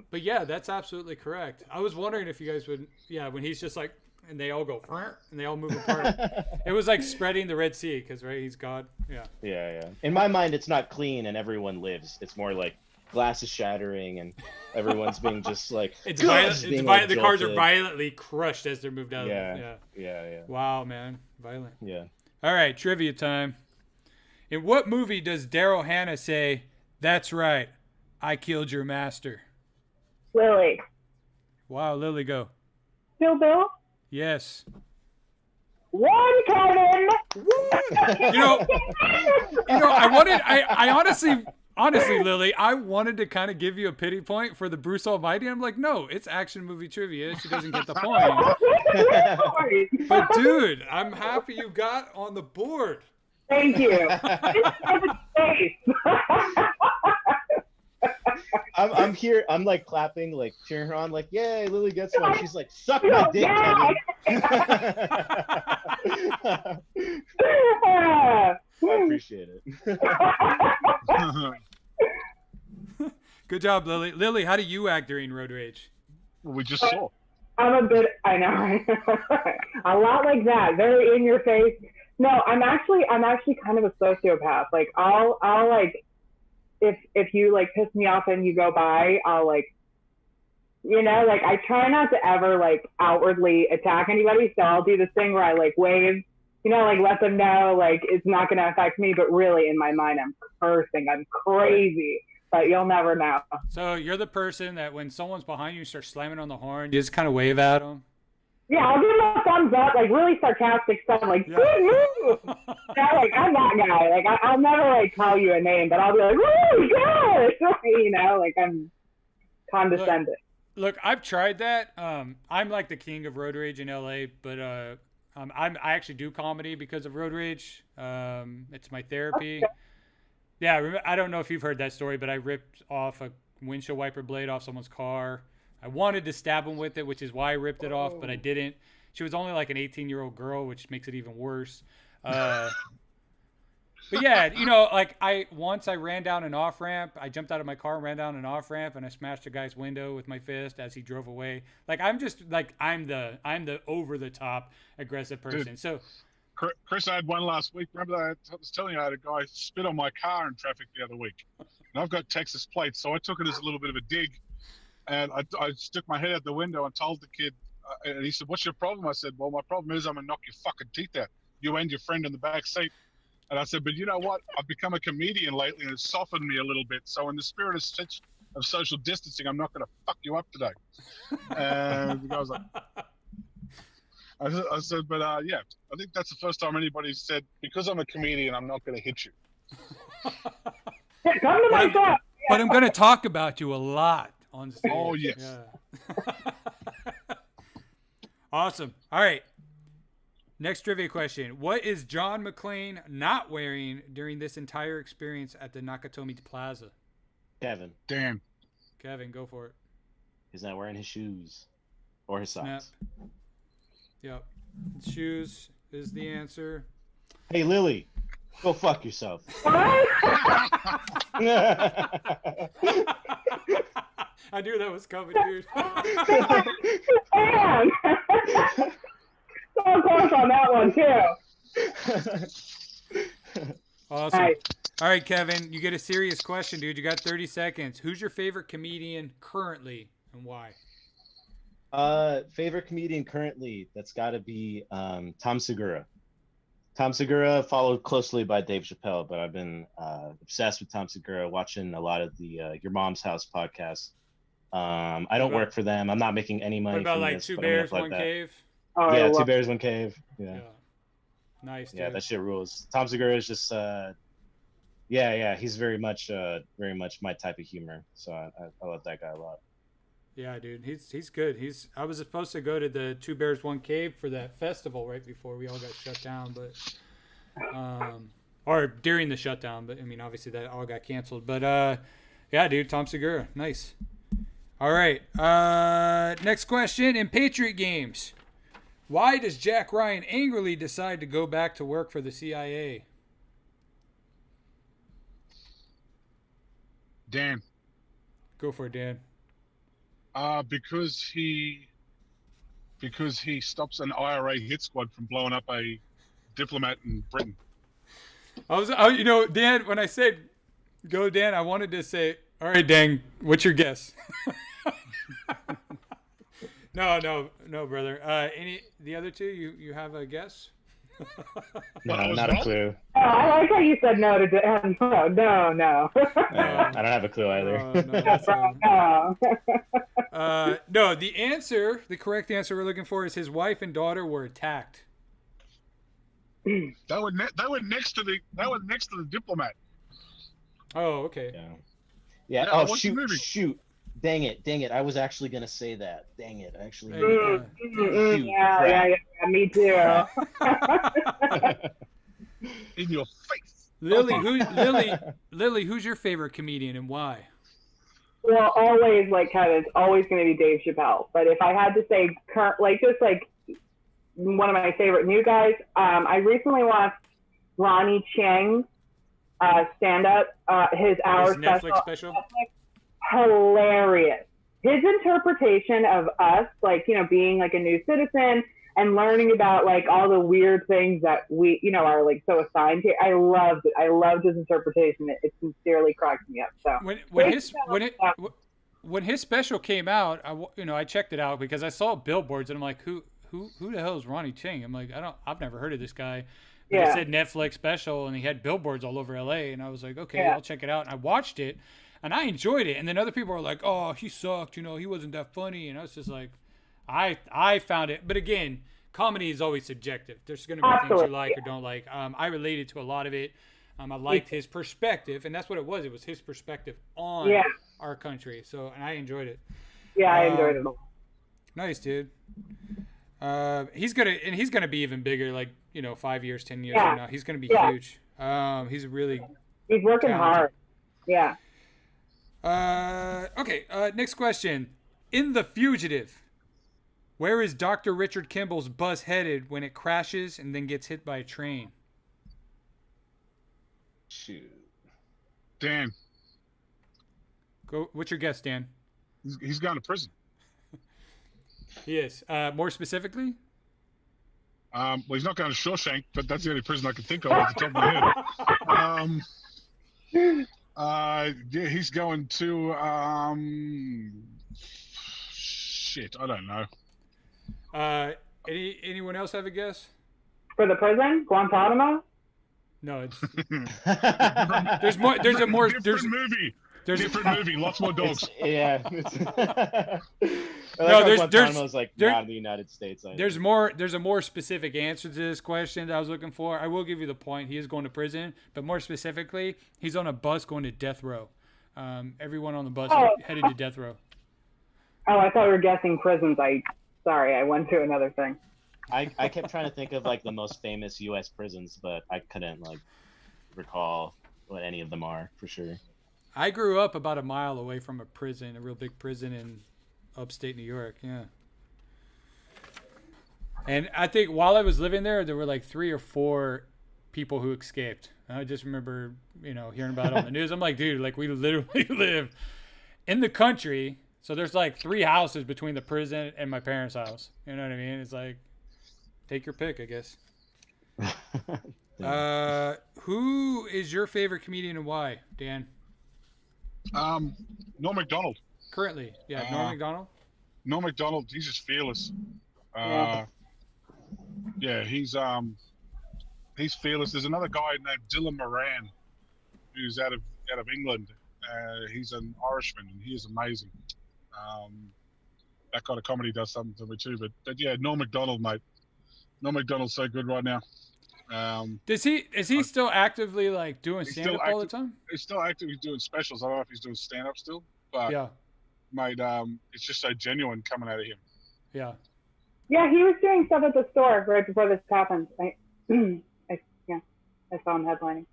but yeah, that's absolutely correct. I was wondering if you guys would, when he's just like, and they all go, and they all move apart. It was like spreading the Red Sea, because right, he's God. Yeah.
Yeah. In my mind, it's not clean and everyone lives. It's more like glass is shattering and everyone's being just like
the cars are violently crushed as they're moved out.
Yeah.
Wow, man, violent.
Yeah.
All right, trivia time. In what movie does Daryl Hannah say, "That's right, I killed your master"?
Lily.
Wow, Lily, go.
Kill Bill?
Yes.
One, Kevin!
I honestly, Lily, I wanted to kind of give you a pity point for the Bruce Almighty. I'm like, no, it's action movie trivia. She doesn't get the point. But dude, I'm happy you got on the board.
Thank you.
I'm here. I'm like clapping, like cheering her on, like, "Yay, Lily gets one." She's like, "Suck my dick, Kevin." I appreciate it.
Good job, Lily. Lily, how do you act during road rage?
Well, we just saw.
I'm a bit. I know. A lot like that. Very in your face. No, I'm actually kind of a sociopath. Like I'll like if you like piss me off and you go by, I'll like, like I try not to ever like outwardly attack anybody. So I'll do this thing where I like wave, like let them know like it's not going to affect me. But really in my mind, I'm cursing. I'm crazy. But you'll never know.
So you're the person that when someone's behind you, start slamming on the horn, you just kind of wave at them.
Yeah, I'll give them a thumbs up, like really sarcastic stuff, like good move. Like I'm that guy. Like I'll never like call you a name, but I'll be like, really good. Like I'm condescending.
Look, I've tried that. I'm like the king of road rage in LA, but I actually do comedy because of road rage. It's my therapy. Okay. Yeah, I don't know if you've heard that story, but I ripped off a windshield wiper blade off someone's car. I wanted to stab him with it, which is why I ripped it off, but I didn't. She was only like an 18-year-old girl, which makes it even worse. But yeah, like once I ran down an off-ramp. I jumped out of my car and ran down an off-ramp, and I smashed a guy's window with my fist as he drove away. Like I'm just like I'm the over-the-top aggressive person.
Dude,
so,
Chris, I had one last week. Remember that I was telling you I had a guy spit on my car in traffic the other week, and I've got Texas plates, so I took it as a little bit of a dig. And I stuck my head out the window and told the kid, and he said, "What's your problem?" I said, "Well, my problem is I'm going to knock your fucking teeth out. You and your friend in the back seat." And I said, "But you know what? I've become a comedian lately, and it's softened me a little bit. So in the spirit of social distancing, I'm not going to fuck you up today." And the guy was like, I said, "But yeah, I think that's the first time anybody said, because I'm a comedian, I'm not going to hit you."
Yeah, come to my shop.
But I'm going to talk about you a lot. On stage.
Oh, yes.
Yeah. Awesome. All right. Next trivia question. What is John McClane not wearing during this entire experience at the Nakatomi Plaza?
Kevin.
Damn.
Kevin, go for it.
He's not wearing his shoes or his socks.
Snap. Yep. Shoes is the answer.
Hey, Lily, go fuck yourself.
I knew that was coming, dude.
Man. So close on that one, too.
Awesome.
Nice.
All right, Kevin, you get a serious question, dude. You got 30 seconds. Who's your favorite comedian currently and why?
Favorite comedian currently, that's got to be Tom Segura. Tom Segura, followed closely by Dave Chappelle, but I've been obsessed with Tom Segura, watching a lot of the Your Mom's House podcast. I don't work for them. I'm not making any money
What about
from
like
this,
Two
but I'm gonna
Bears,
plug
One
that.
Cave?
Oh,
Yeah, Two Bears, One Cave. Yeah.
Nice, dude.
Yeah, that shit rules. Tom Segura is just he's very much my type of humor. So I love that guy a lot.
Yeah, dude, he's good. I was supposed to go to the Two Bears, One Cave for that festival right before we all got shut down, but or during the shutdown, but I mean, obviously that all got canceled. But yeah, dude, Tom Segura, nice. All right, next question. In Patriot games, why does Jack Ryan angrily decide to go back to work for the CIA?
Dan.
Go for it, Dan.
Because he stops an IRA hit squad from blowing up a diplomat in Britain.
Dan, when I said go, Dan, I wanted to say, all right, Dan, what's your guess? No, brother. The other two, you have a guess?
No, not a clue.
Oh, I like how you said no to Dan. No.
I don't have a clue either.
No.
The correct answer we're looking for is his wife and daughter were attacked.
That were next to the diplomat.
Oh, okay.
Yeah.
Yeah,
Oh,
what's the movie?
shoot. Dang it. I was actually going to say that. Dang it. Actually.
Yeah. Me too.
In your face.
Lily, who's your favorite comedian and why?
Well, always, like Kevin, it's always going to be Dave Chappelle. But if I had to say, one of my favorite new guys, I recently watched Ronnie Chieng's stand-up, his
Netflix special.
Hilarious. His interpretation of us, being like a new citizen and learning about like all the weird things that we, are like so assigned to. I loved it. I loved his interpretation. It sincerely cracked me up. So
when his special came out, I checked it out because I saw billboards and I'm like, who the hell is Ronnie Ching? I'm like, I've never heard of this guy. But it said Netflix special and he had billboards all over LA and I was like, okay, I'll check it out. And I watched it and I enjoyed it. And then other people were like, oh, he sucked. He wasn't that funny. And I was just like, I found it. But again, comedy is always subjective. There's going to be things you like or don't like. I related to a lot of it. I liked his perspective, and that's what it was. It was his perspective on our country. So, and I enjoyed it.
Yeah, I enjoyed it.
Nice, dude. He's gonna be even bigger. 5 years, 10 years from now, he's gonna be huge. He's
working hard. Yeah.
Okay. Next question. In The Fugitive, where is Dr. Richard Kimball's bus headed when it crashes and then gets hit by a train?
Shoot.
Dan.
Go. What's your guess, Dan?
He's gone to prison.
He is. More specifically?
Well, he's not going to Shawshank, but that's the only prison I can think of at the top of my head. He's going to shit. I don't know.
Anyone else have a guess?
For the prison, Guantanamo.
No, it's there's more. There's a more.
Different movie. There's a different movie. Lots more dogs.
Guantanamo's not in the United States.
There's a more specific answer to this question that I was looking for. I will give you the point. He is going to prison, but more specifically, he's on a bus going to death row. Everyone on the bus is headed to death row.
Oh, I thought we were guessing prisons. Sorry, I went to another thing.
I kept trying to think of the most famous U.S. prisons, but I couldn't recall what any of them are for sure.
I grew up about a mile away from a prison, a real big prison in upstate New York. Yeah. And I think while I was living there were 3 or 4 people who escaped. I just remember, hearing about it on the news. I'm like, dude, we literally live in the country. So there's like 3 houses between the prison and my parents' house. You know what I mean? It's like, take your pick, I guess. Who is your favorite comedian and why, Dan?
Norm Macdonald.
Currently, yeah, Norm Macdonald.
Norm Macdonald, he's just fearless. Yeah, he's fearless. There's another guy named Dylan Moran, who's out of England. He's an Irishman, and he is amazing. That kind of comedy does something to me too. But yeah, Norm Macdonald, mate. Norm Macdonald's so good right now.
Is he still actively like doing stand up all the time?
He's still actively doing specials. I don't know if he's doing stand up still, but
yeah,
mate, it's just so genuine coming out of him.
Yeah.
Yeah, he was doing stuff at the store right before this happened. I saw him headlining.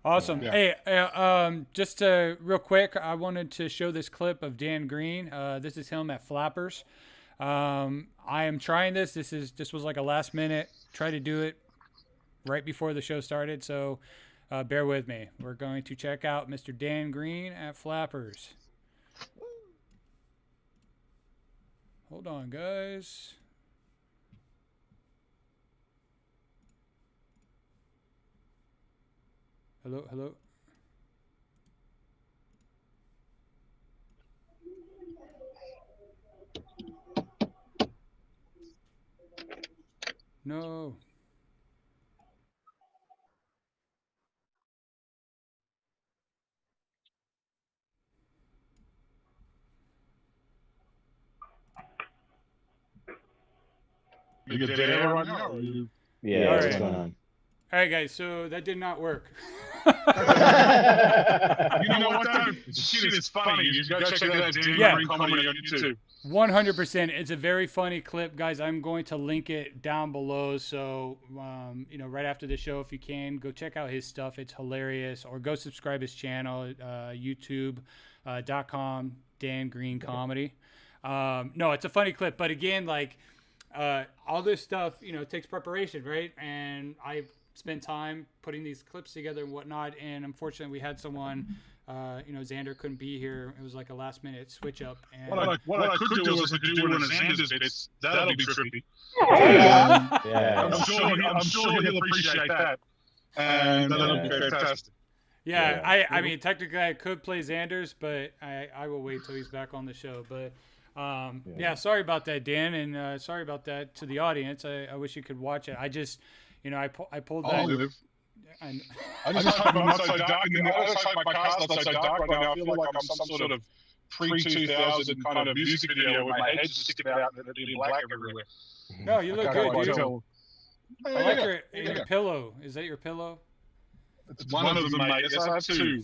Awesome.
Yeah.
Hey, just real quick, I wanted to show this clip of Dan Green. This is him at Flappers. I am trying this. This was like a last minute. Try to do it right before the show started, so bear with me. We're going to check out Mr. Dan Green at Flappers. Hold on, guys. Hello, hello. No.
You get dead air right now?
Yeah,
All
what's
right.
going on?
All right, guys. So that did not work.
You know what, though? Shit is funny. You gotta check out that Dan Green comedy on YouTube.
100%. It's a very funny clip, guys. I'm going to link it down below. So, right after the show, if you can, go check out his stuff. It's hilarious. Or go subscribe his channel, youtube.com, Dan Green Comedy. No, it's a funny clip. But again, like, all this stuff, takes preparation, right? And I spent time putting these clips together and whatnot. And unfortunately, we had someone... Xander couldn't be here. It was like a last minute switch up. And
What I could do is I could do one of Xander's bits. That'll be trippy.
Yeah.
I'm sure he'll appreciate that. And that'll be fantastic.
Yeah, I mean, technically I could play Xander's, but I will wait till he's back on the show. But sorry about that, Dan, and sorry about that to the audience. I wish you could watch it. I just, I pulled that.
I just hope I'm not so dark. I just hope my car's not so dark right now. I feel like I'm some sort of pre-2000 kind of music video with my head just sticking out and it'd be black everywhere.
No, you look good, dude. I like your pillow. Is that your pillow?
It's one of them, mate. Yes, I have two.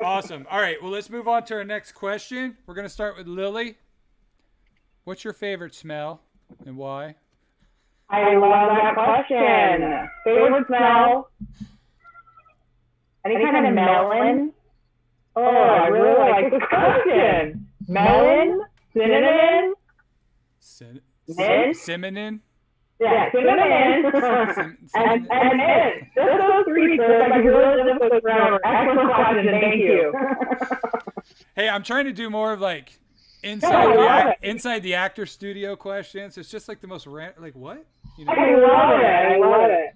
Awesome. All right, well, let's move on to our next question. We're going to start with Lily. What's your favorite smell and why?
I love that question. Favorite smell? Any kind of melon? Oh, I really like this question. Melon? Cinnamon? Mint?
Cinnamon?
Yeah, cinnamon. and mint. Just those three. Like really difficult grammar. Excellent question. Thank you.
Hey, I'm trying to do more of like inside the actor studio questions. It's just like the most like what?
I love it.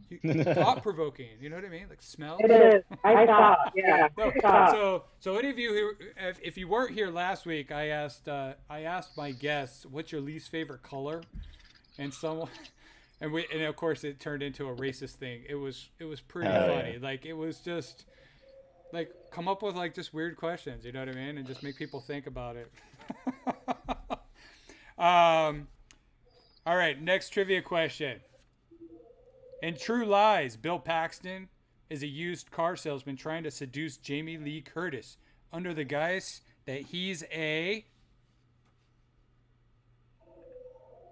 Thought provoking. You know what I mean? Like smell.
It is. I thought. Yeah.
No, so any of you who, if you weren't here last week, I asked my guests, what's your least favorite color, and someone. And of course it turned into a racist thing. It was pretty funny. Yeah. Like it was just like come up with like just weird questions, you know what I mean? And just make people think about it. All right, next trivia question. In True Lies, Bill Paxton is a used car salesman trying to seduce Jamie Lee Curtis under the guise that he's a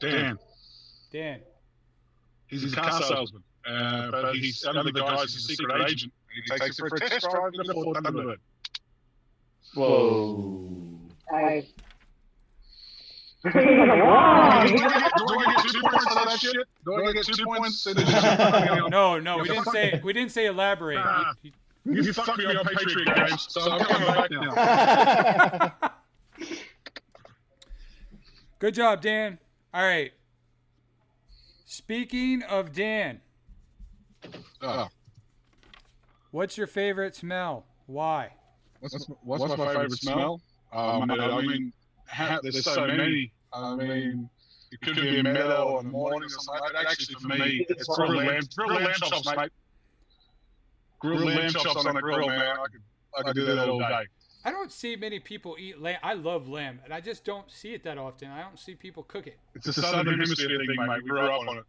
Dan. He's a car salesman, but he's under the guise he's a secret agent. And he takes it for a test drive in a Ford Thunderbird.
Whoa.
Nice. Wow.
Do I get 2 points for that shit? Do I get 2 points?
No, we didn't say elaborate.
You fucked me on Patriot Games, so I'm coming back now.
Good job, Dan. All right. Speaking of Dan, what's your favorite smell? Why?
What's my favorite smell? I mean, there's so many. I mean, it could be a meadow in the morning or something. Actually, for me, it's grilled lamb chops, mate. Grilled lamb chops on a grill, man. I could do that all day.
I don't see many people eat lamb. I love lamb, and I just don't see it that often. I don't see people cook it.
It's a Southern Hemisphere thing, mate. We grew up on it.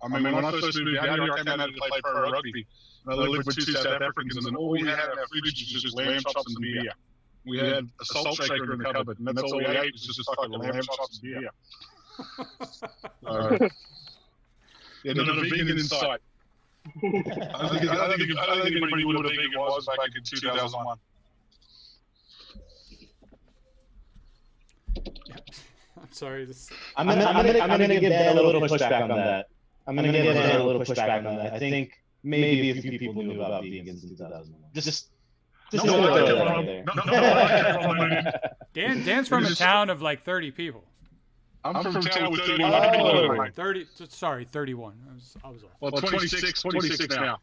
I mean, when I first moved out here, I came out to play pro rugby. I lived with 2 South Africans, and all we had in our fridge was just lamb chops and beer. We had a salt shaker in the cupboard, and that's all we ate was just fucking lamb chops and beer. Yeah, not a vegan in sight. I don't think anybody knew what a vegan was back in 2001.
I'm sorry.
I'm gonna give Dan a little pushback on that. I'm gonna give Dan a little pushback on that. I think maybe a few people knew about vegans in 2001. Just
Dan's from a town of like 30 people.
I'm from town with 31 people.
31. I was off.
Well, 26 now.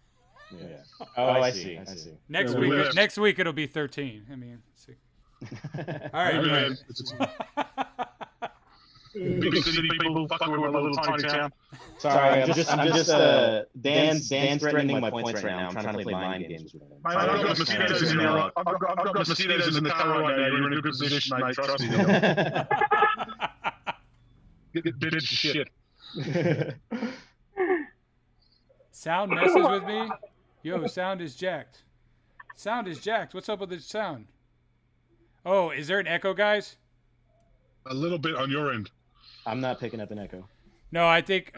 Yeah. Oh, I see.
Next week it'll be 13. I mean, let's see. All right, man.
Big city people fucking with a little tiny town.
Sorry, I'm just Dan's threatening my points right now. I'm trying to play mind games with him.
I've got mosquitoes in the car right now. You're in a good position, mate. Trust me. Get bit of shit.
Sound messes with me. Yo, sound is jacked. Sound is jacked. What's up with the sound? Oh, is there an echo, guys?
A little bit on your end.
I'm not picking up an echo.
No, I think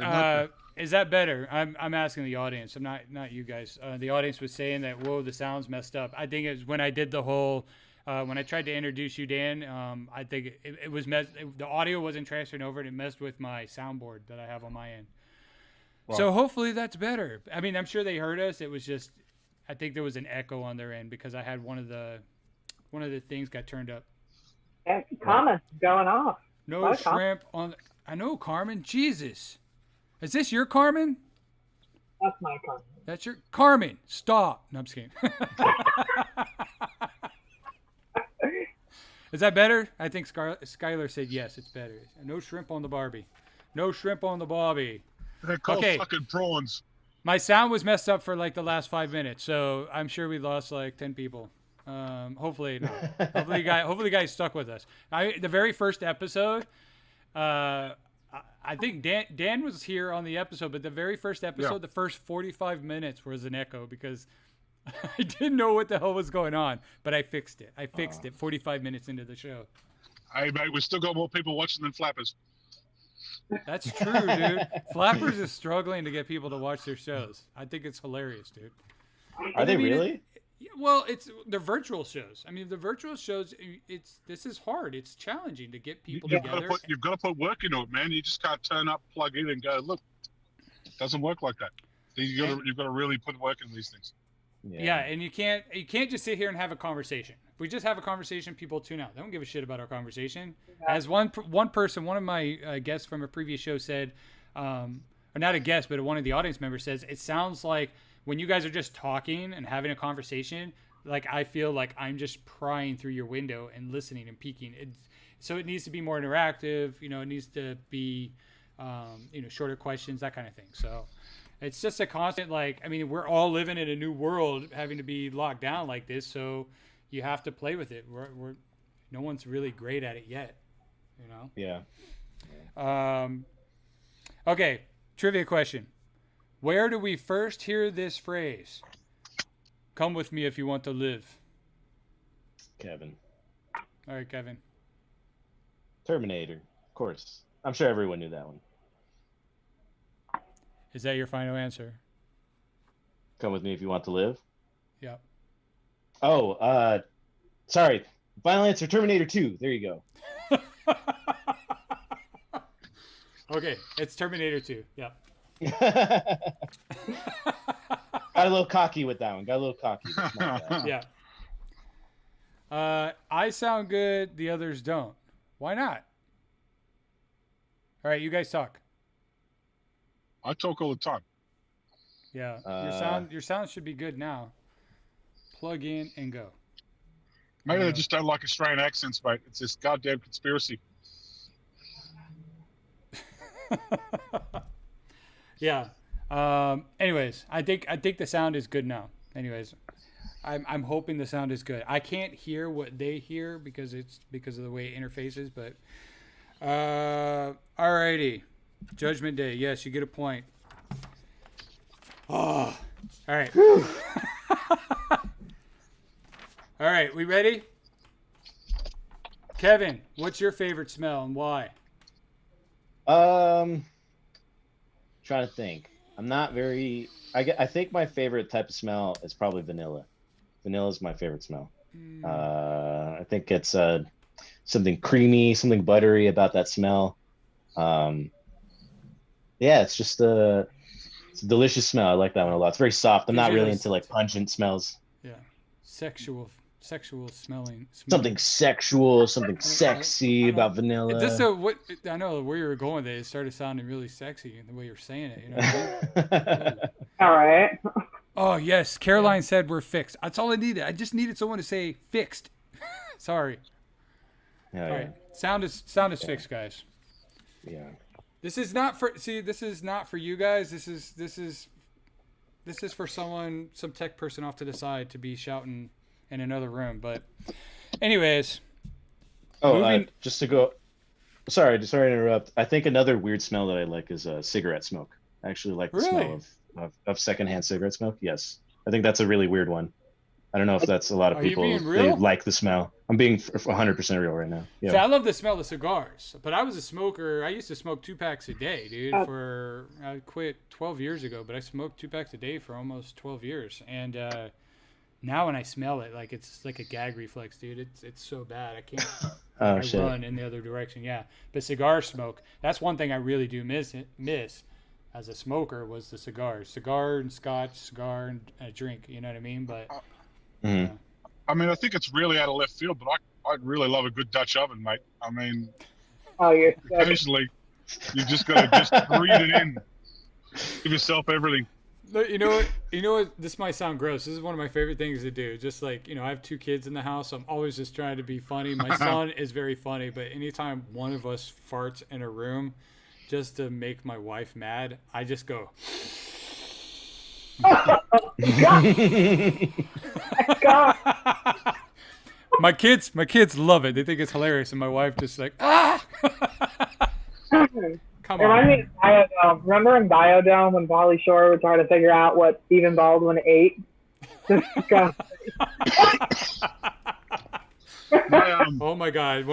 is that better? I'm asking the audience. I'm not you guys. The audience was saying that whoa, the sound's messed up. I think it was when I did the whole when I tried to introduce you, Dan. I think it was the audio wasn't transferring over, and it messed with my soundboard that I have on my end. Wow. So hopefully that's better. I mean, I'm sure they heard us. It was just I think there was an echo on their end because I had one of the things got turned up.
And comments going off.
No shrimp on. I know, Carmen. Jesus, is this your Carmen?
That's my Carmen.
That's your Carmen. Stop. No, I'm just kidding. Is that better? I think Skylar said yes. It's better. No shrimp on the Barbie. No shrimp on the Bobby.
They're called fucking prawns.
My sound was messed up for like the last 5 minutes, so I'm sure we lost like 10 people. Hopefully you guys stuck with us. The very first episode, I think Dan was here on the episode, but the very first episode, the first 45 minutes was an echo because I didn't know what the hell was going on, but I fixed it. I fixed it 45 minutes into the show.
Hey, mate, we still got more people watching than Flappers.
That's true, dude. Flappers is struggling to get people to watch their shows. I think it's hilarious, dude.
Are they really?
Well, it's the virtual shows. I mean, the virtual shows. This is hard. It's challenging to get people together.
You've got to put work into it, man. You just can't turn up, plug in, and go. Look, it doesn't work like that. You've got to really put work into these things.
Yeah, and you can't just sit here and have a conversation. If we just have a conversation, people tune out. They don't give a shit about our conversation. Yeah. As one person, one of my guests from a previous show said, or not a guest, but one of the audience members says, it sounds like when you guys are just talking and having a conversation, like I feel like I'm just prying through your window and listening and peeking. So it needs to be more interactive. You know, it needs to be, shorter questions, that kind of thing. So it's just a constant, like, I mean, we're all living in a new world, having to be locked down like this. So you have to play with it. No one's really great at it yet, you know?
Yeah.
Okay. Trivia question. Where do we first hear this phrase? Come with me if you want to live.
Kevin.
All right, Kevin.
Terminator. Of course. I'm sure everyone knew that one.
Is that your final answer?
Come with me if you want to live?
Yep.
Oh, sorry. Final answer, Terminator 2. There you go.
Okay, it's Terminator 2. Yep.
Got a little cocky with that one. Got a little cocky. That's my bad.
Yeah. I sound good. The others don't. Why not? All right, you guys talk.
I talk all the time.
Yeah, your sound should be good now. Plug in and go.
Maybe they just don't like Australian accents, mate. It's this goddamn conspiracy.
Yeah. Anyways, I think the sound is good now. Anyways, I'm hoping the sound is good. I can't hear what they hear because of the way it interfaces. But alrighty, Judgment Day. Yes, you get a point. Oh, all right. All right, we ready? Kevin, what's your favorite smell and why?
Trying to think. I'm not very. I think my favorite type of smell is probably vanilla. Vanilla is my favorite smell. I think it's something creamy, something buttery about that smell. Yeah, it's just it's a delicious smell. I like that one a lot. It's very soft. I'm not really into like pungent smells.
Yeah, sexual smelling.
Something sexual, something sexy about vanilla.
Just so what I know where you were going with it. It started sounding really sexy in the way you're saying it. You know what I mean?
All right.
Oh yes, Caroline said we're fixed. That's all I needed. I just needed someone to say fixed. Sorry.
Yeah,
all right. Sound is fixed, guys.
Yeah.
This is not for you guys. This is for some tech person off to the side to be shouting in another room. But anyways.
Just to go. Sorry to interrupt. I think another weird smell that I like is cigarette smoke. I actually like the smell of secondhand cigarette smoke. Yes, I think that's a really weird one. I don't know if that's a lot of people. They like the smell. I'm being 100% real right now. Yeah.
See, I love the smell of cigars, but I was a smoker. I used to smoke 2 packs a day, dude. I quit 12 years ago, but I smoked 2 packs a day for almost 12 years. And now when I smell it, like it's like a gag reflex, dude. It's so bad. I can't. Run in the other direction. Yeah, but cigar smoke. That's one thing I really do miss as a smoker was the cigars. Cigar and scotch, cigar and a drink. You know what I mean? But.
I mean, I think it's really out of left field, but I really love a good Dutch oven, mate. I mean, occasionally you just got to just breathe it in, give yourself everything.
You know what? This might sound gross. This is one of my favorite things to do. Just like, I have 2 kids in the house. So I'm always just trying to be funny. My son is very funny, but anytime one of us farts in a room, just to make my wife mad, I just go.
God.
My kids love it. They think it's hilarious, and my wife just like ah. Come on.
I mean, Biodome. Remember in Biodome when Pauly Shore would try to figure out what Stephen Baldwin ate?
Oh my God!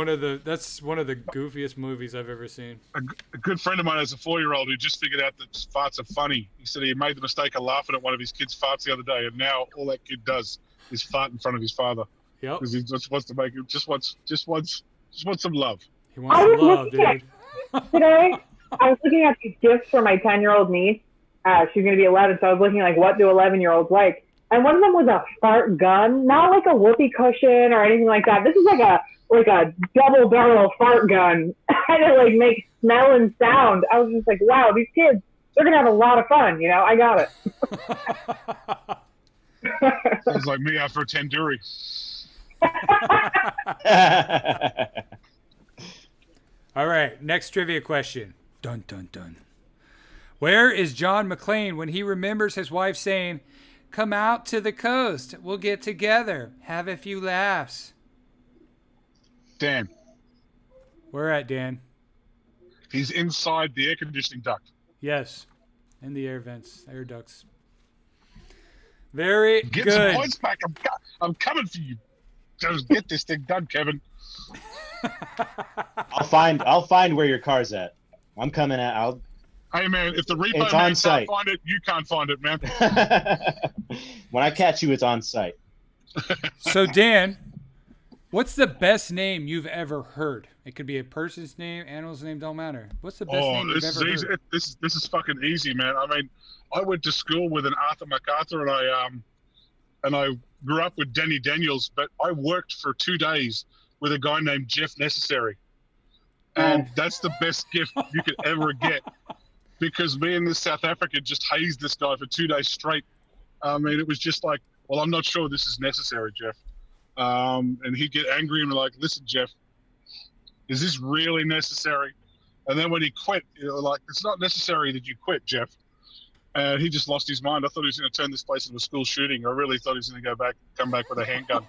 That's one of the goofiest movies I've ever seen.
A good friend of mine has a 4-year-old who just figured out that farts are funny. He said he made the mistake of laughing at one of his kids' farts the other day, and now all that kid does is fart in front of his father.
Yep.
Because he just wants to make him just wants some love.
He wants some love, dude.
Today, I was looking at these gifts for my 10-year-old niece. She's going to be 11, so I was looking like, what do 11-year-olds like? And one of them was a fart gun, not like a whoopee cushion or anything like that. This is like a double barrel fart gun, and it like makes smell and sound. I was just like, wow, these kids, they're gonna have a lot of fun. I got it.
Sounds like me after a tandoori.
All right, next trivia question. Dun dun dun. Where is John McClane when he remembers his wife saying, "Come out to the coast. We'll get together. Have a few laughs."
Dan.
Where at, Dan?
He's inside the air conditioning duct.
Yes. In the air vents, air ducts. Very
Get
good.
some points back. I'm coming for you. Just get this thing done, Kevin.
I'll find where your car's at. I'm coming at.
Hey man, if the repo
It's
man
on
can't
site.
find it, you can't find it, man.
When I catch you, it's on site.
So Dan, What's the best name you've ever heard? It could be a person's name, animal's name, don't matter. What's the best name you've
this
ever
is easy.
heard?
This is fucking easy, man. I mean, I went to school with an Arthur MacArthur, and I grew up with Danny Daniels, but I worked for 2 days with a guy named Jeff Necessary, and that's the best gift you could ever get, because me and this South African just hazed this guy for 2 days straight. I mean, it was just like, well, I'm not sure this is necessary, Jeff. And he'd get angry and be like, listen, Jeff, is this really necessary? And then when he quit, like, it's not necessary that you quit, Jeff. And he just lost his mind. I thought he was going to turn this place into a school shooting. I really thought he was going to come back with a handgun.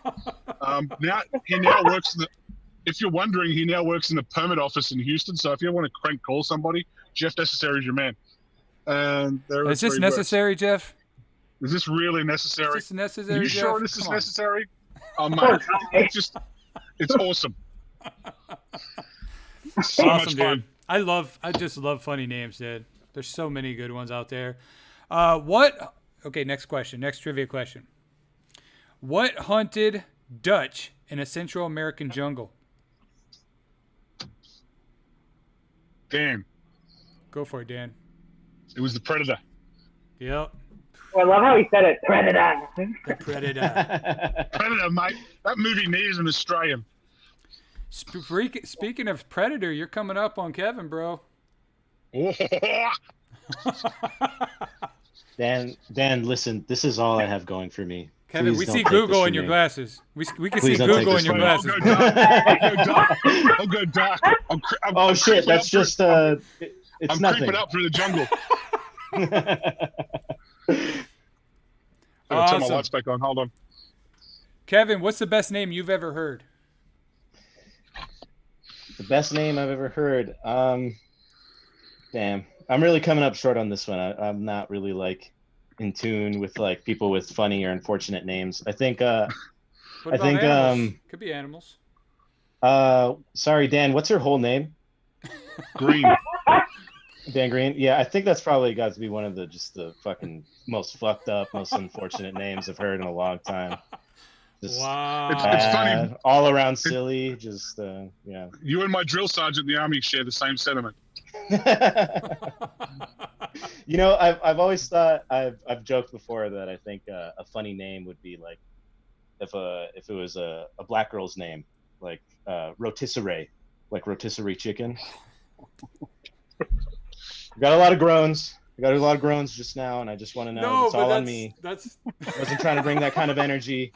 He now works in the, if you're wondering, he now works in the permit office in Houston. So if you want to crank call somebody, Jeff Necessary is your man. And
Is this necessary, Jeff?
Is this really necessary?
Is this necessary,
Are you
Jeff?
sure this is
Come on.
necessary? Oh, mate, it's awesome. So much
Awesome,
fun.
dude. I just love funny names, dude. There's so many good ones out there. Okay, next question. Next trivia question. What hunted Dutch in a Central American jungle?
Dan,
Go for it, Dan.
it was the Predator.
Yep.
I love how he said it. Predator.
The Predator.
Predator, mate. That movie needs an Australian.
Speaking of Predator, you're coming up on Kevin, bro.
Oh,
Dan, listen, this is all I have going for me.
Kevin,
Please
we
don't
see
take this
Google
from
in your
me.
glasses. We can
Please
see
don't take
Google
this
in your
from me.
I'll
glasses.
go dark. I'll go dark.
Oh shit, that's just it's
I'm
nothing.
creeping up through the jungle. I'll turn my
Awesome.
lights back on. Hold on.
Kevin, what's the best name you've ever heard?
The best name I've ever heard. Damn, I'm really coming up short on this one. I'm not really like in tune with like people with funny or unfortunate names. I think
What
I
about
think
animals? Could be animals.
sorry Dan, what's your whole name?
Green.
Dan Green? Yeah, I think that's probably got to be one of the fucking most fucked up, most unfortunate names I've heard in a long time. Just
Wow.
It's funny.
all around silly, just yeah.
You and my drill sergeant in the army share the same sentiment.
You know, I've always thought I've joked before that I think a funny name would be like if it was a black girl's name, like rotisserie, like rotisserie chicken. Got a lot of groans. I got a lot of groans just now, and I just want to know
No,
it's
but
all on me.
That's
I wasn't trying to bring that kind of energy,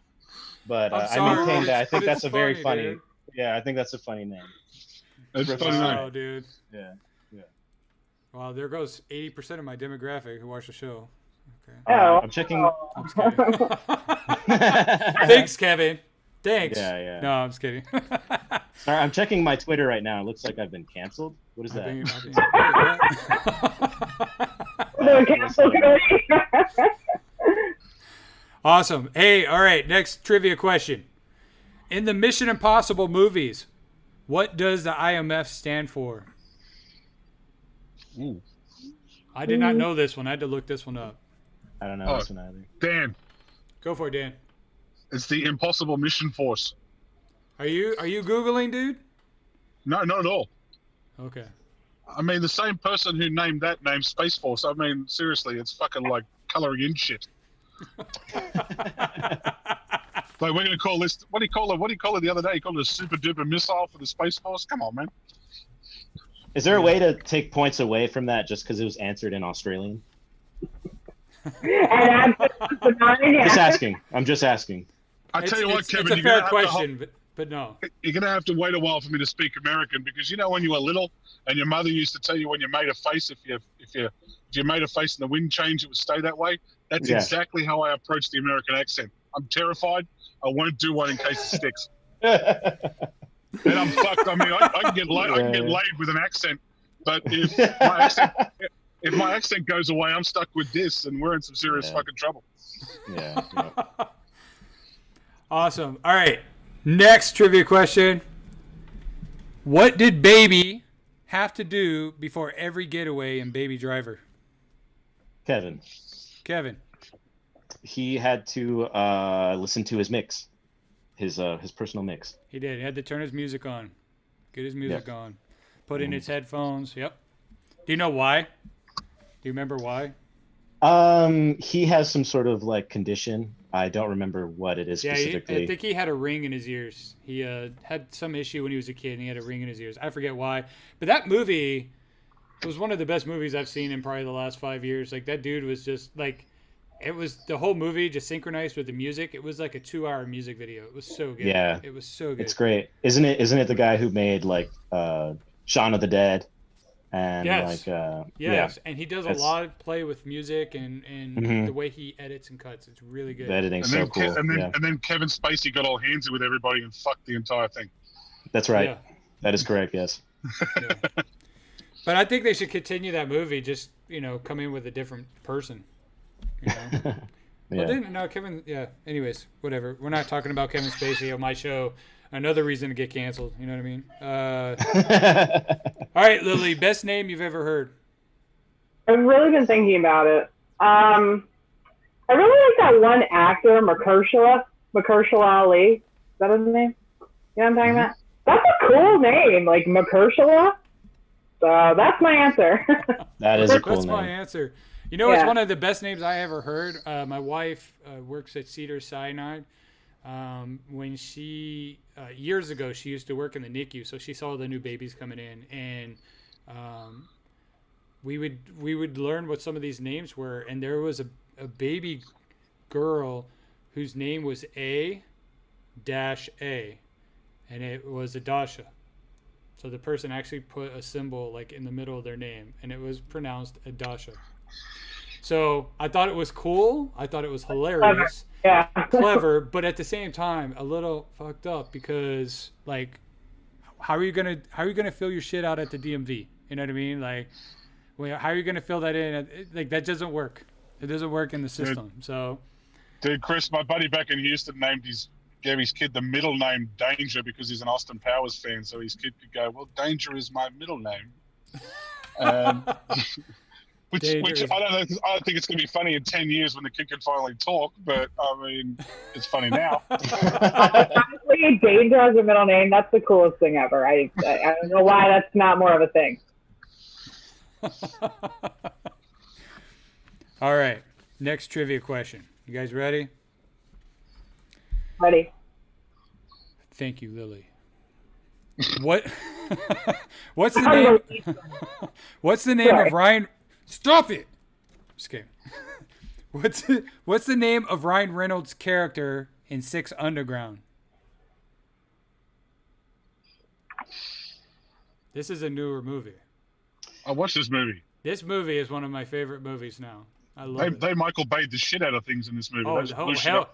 but
I'm
I
sorry,
maintain that. I
but
think
it's
that's a very funny.
dude.
Yeah, I think that's a funny name.
It's
Wow.
funny.
Wow, dude.
Yeah.
Wow, there goes 80% of my demographic who watch the show. Okay.
Oh.
I'm checking.
I'm just kidding. Thanks, Kevin. Thanks.
Yeah.
No, I'm just kidding.
Sorry, I'm checking my Twitter right now. It looks like I've been canceled. What is that?
They're canceled.
Awesome. Hey, all right, next trivia question. In the Mission Impossible movies, what does the IMF stand for?
Ooh,
I did not know this one. I had to look this one up.
I don't know
Oh.
this one either.
Dan,
Go for it, Dan.
it's the Impossible Mission Force.
Are you Googling, dude?
No, not at all.
Okay.
I mean, the same person who named that named Space Force. I mean, seriously, it's fucking like coloring in shit. Like, we're gonna call this. What do you call it? What do you call it the other day? You called it a super duper missile for the Space Force. Come on, man.
Is there a way to take points away from that just because it was answered in Australian?
And
Just asking. I'm just asking.
I tell you what, Kevin,
it's a
you're
fair
gonna have to
question, but no.
you're gonna have to wait a while for me to speak American, because you know when you were little and your mother used to tell you when you made a face, if you made a face and the wind changed, it would stay that way. That's
Yeah.
exactly how I approach the American accent. I'm terrified. I won't do one in case it sticks. And I'm fucked. I mean, I can get laid with an accent, but if my accent goes away, I'm stuck with this, and we're in some serious fucking trouble.
Yeah.
Awesome. All right. Next trivia question. What did Baby have to do before every getaway in Baby Driver?
Kevin.
Kevin.
He had to listen to his mix. his personal mix.
He did. He had to turn his music on, get his music on, put in his headphones. Yep. Do you know why? Do you remember why?
He has some sort of like condition. I don't remember what it is specifically.
I think he had a ring in his ears. He had some issue when he was a kid, and he had a ring in his ears. I forget why. But that movie was one of the best movies I've seen in probably the last 5 years. Like, that dude was just, like, it was the whole movie just synchronized with the music. It was like a 2-hour music video. It was so good.
Yeah.
It was so good.
It's great. Isn't it the guy who made, like, Shaun of the Dead? And
yes.
Yeah.
And he does a lot of play with music and the way he edits and cuts. It's really good.
The editing's so cool.
And then Kevin Spacey got all handsy with everybody and fucked the entire thing.
That's right.
Yeah.
That is correct. Yes.
Yeah. But I think they should continue that movie. Just come in with a different person.
Yeah.
Well, Kevin. Yeah. Anyways, whatever. We're not talking about Kevin Spacey on my show. Another reason to get canceled. You know what I mean? All right, Lily. Best name you've ever heard?
I've really been thinking about it. I really like that one actor, Mahershala Ali. Is that his name? You know what I'm talking about? That's a cool name, like Mahershala. So that's my answer.
That is a cool
That's
name.
my answer. It's one of the best names I ever heard. My wife works at Cedars-Sinai. When she years ago, she used to work in the NICU, so she saw the new babies coming in, and we would learn what some of these names were, and there was a baby girl whose name was A-A, and it was Adasha. So the person actually put a symbol like in the middle of their name, and it was pronounced Adasha. So I thought it was cool. I thought it was hilarious.
Yeah.
Clever, but at the same time a little fucked up, because like how are you gonna fill your shit out at the DMV? You know what I mean? Like, how are you gonna fill that in? Like, that doesn't work. It doesn't work in the system. So,
dude, Chris, my buddy back in Houston gave his kid the middle name Danger because he's an Austin Powers fan, so his kid could go, well, Danger is my middle name. Which I don't know. I don't think it's going to be funny in 10 years when the kid can finally talk, but I mean, it's funny now.
Honestly, Danger as a middle name, that's the coolest thing ever. I don't know why that's not more of a thing.
All right. Next trivia question. You guys ready?
Ready.
Thank you, Lily. What's the name? What's the name of Ryan? Stop it! Just kidding. What's the name of Ryan Reynolds' character in 6 Underground? This is a newer movie.
I watched this movie.
This movie is one of my favorite movies now. I love it.
They Michael Bay'd the shit out of things in this movie.
Oh, hell.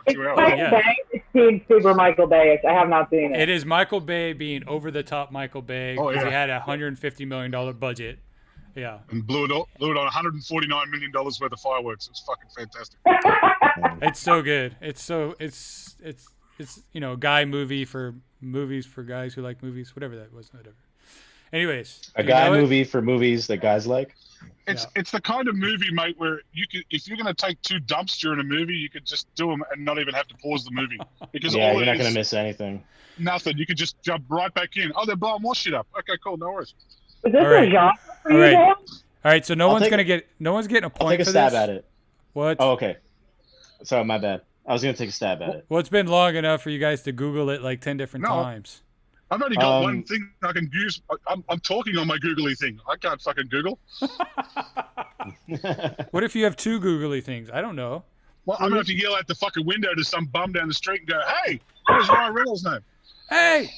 It's super Michael Bay. I have not seen it.
It is Michael Bay being over the top Michael Bay, because he had a $150 million budget. Yeah. And
blew it on $149 million worth of fireworks. It's fucking fantastic.
It's so good. It's a guy movie for guys who like movies, whatever that was, whatever. Anyways,
a guy movie for movies that guys like.
It's the kind of movie, mate, where you could, if you're going to take 2 dumps during a movie, you could just do them and not even have to pause the movie, because
you're not going to miss anything.
Nothing. You could just jump right back in. Oh, they're blowing more shit up. Okay, cool, no worries.
Is this a genre for you guys?
All right, so no one's getting a point.
I'll take a stab at it.
What?
Oh, okay. Sorry, my bad. I was gonna take a stab at it.
Well, it's been long enough for you guys to Google it like 10 different times.
I've only got one thing I can use. I'm talking on my googly thing. I can't fucking Google.
What if you have 2 googly things? I don't know.
Well, I'm gonna have to yell out the fucking window to some bum down the street and go, "Hey, what's Ryan Reynolds' name?"
Hey,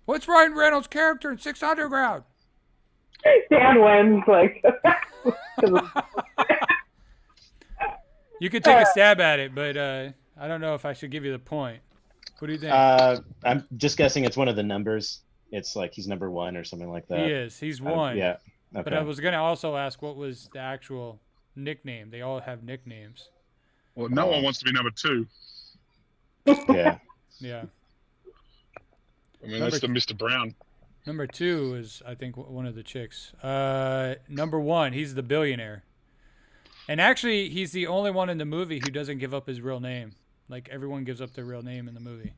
what's Ryan Reynolds' character in 6 Underground?
Dan wins, like.
You could take a stab at it, but I don't know if I should give you the point. What do you think?
I'm just guessing it's one of the numbers. It's like he's number 1 or something like that.
He is. He's 1.
Yeah. Okay.
But I was going to also ask, what was the actual nickname? They all have nicknames.
Well, no one wants to be number 2.
Yeah.
Yeah.
I mean, that's the Mr. Brown.
Number 2 is, I think, one of the chicks. Number 1, he's the billionaire. And actually, he's the only one in the movie who doesn't give up his real name. Like, everyone gives up their real name in the movie.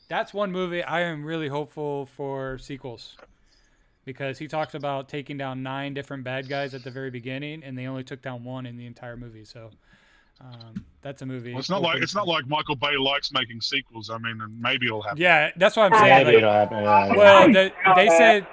That's one movie I am really hopeful for sequels, because he talks about taking down 9 different bad guys at the very beginning, and they only took down 1 in the entire movie. So that's a movie.
Well, it's not like Michael Bay likes making sequels. I mean, and maybe it'll happen.
Yeah, that's what I'm saying.
Maybe it'll happen. Yeah.
Well, they said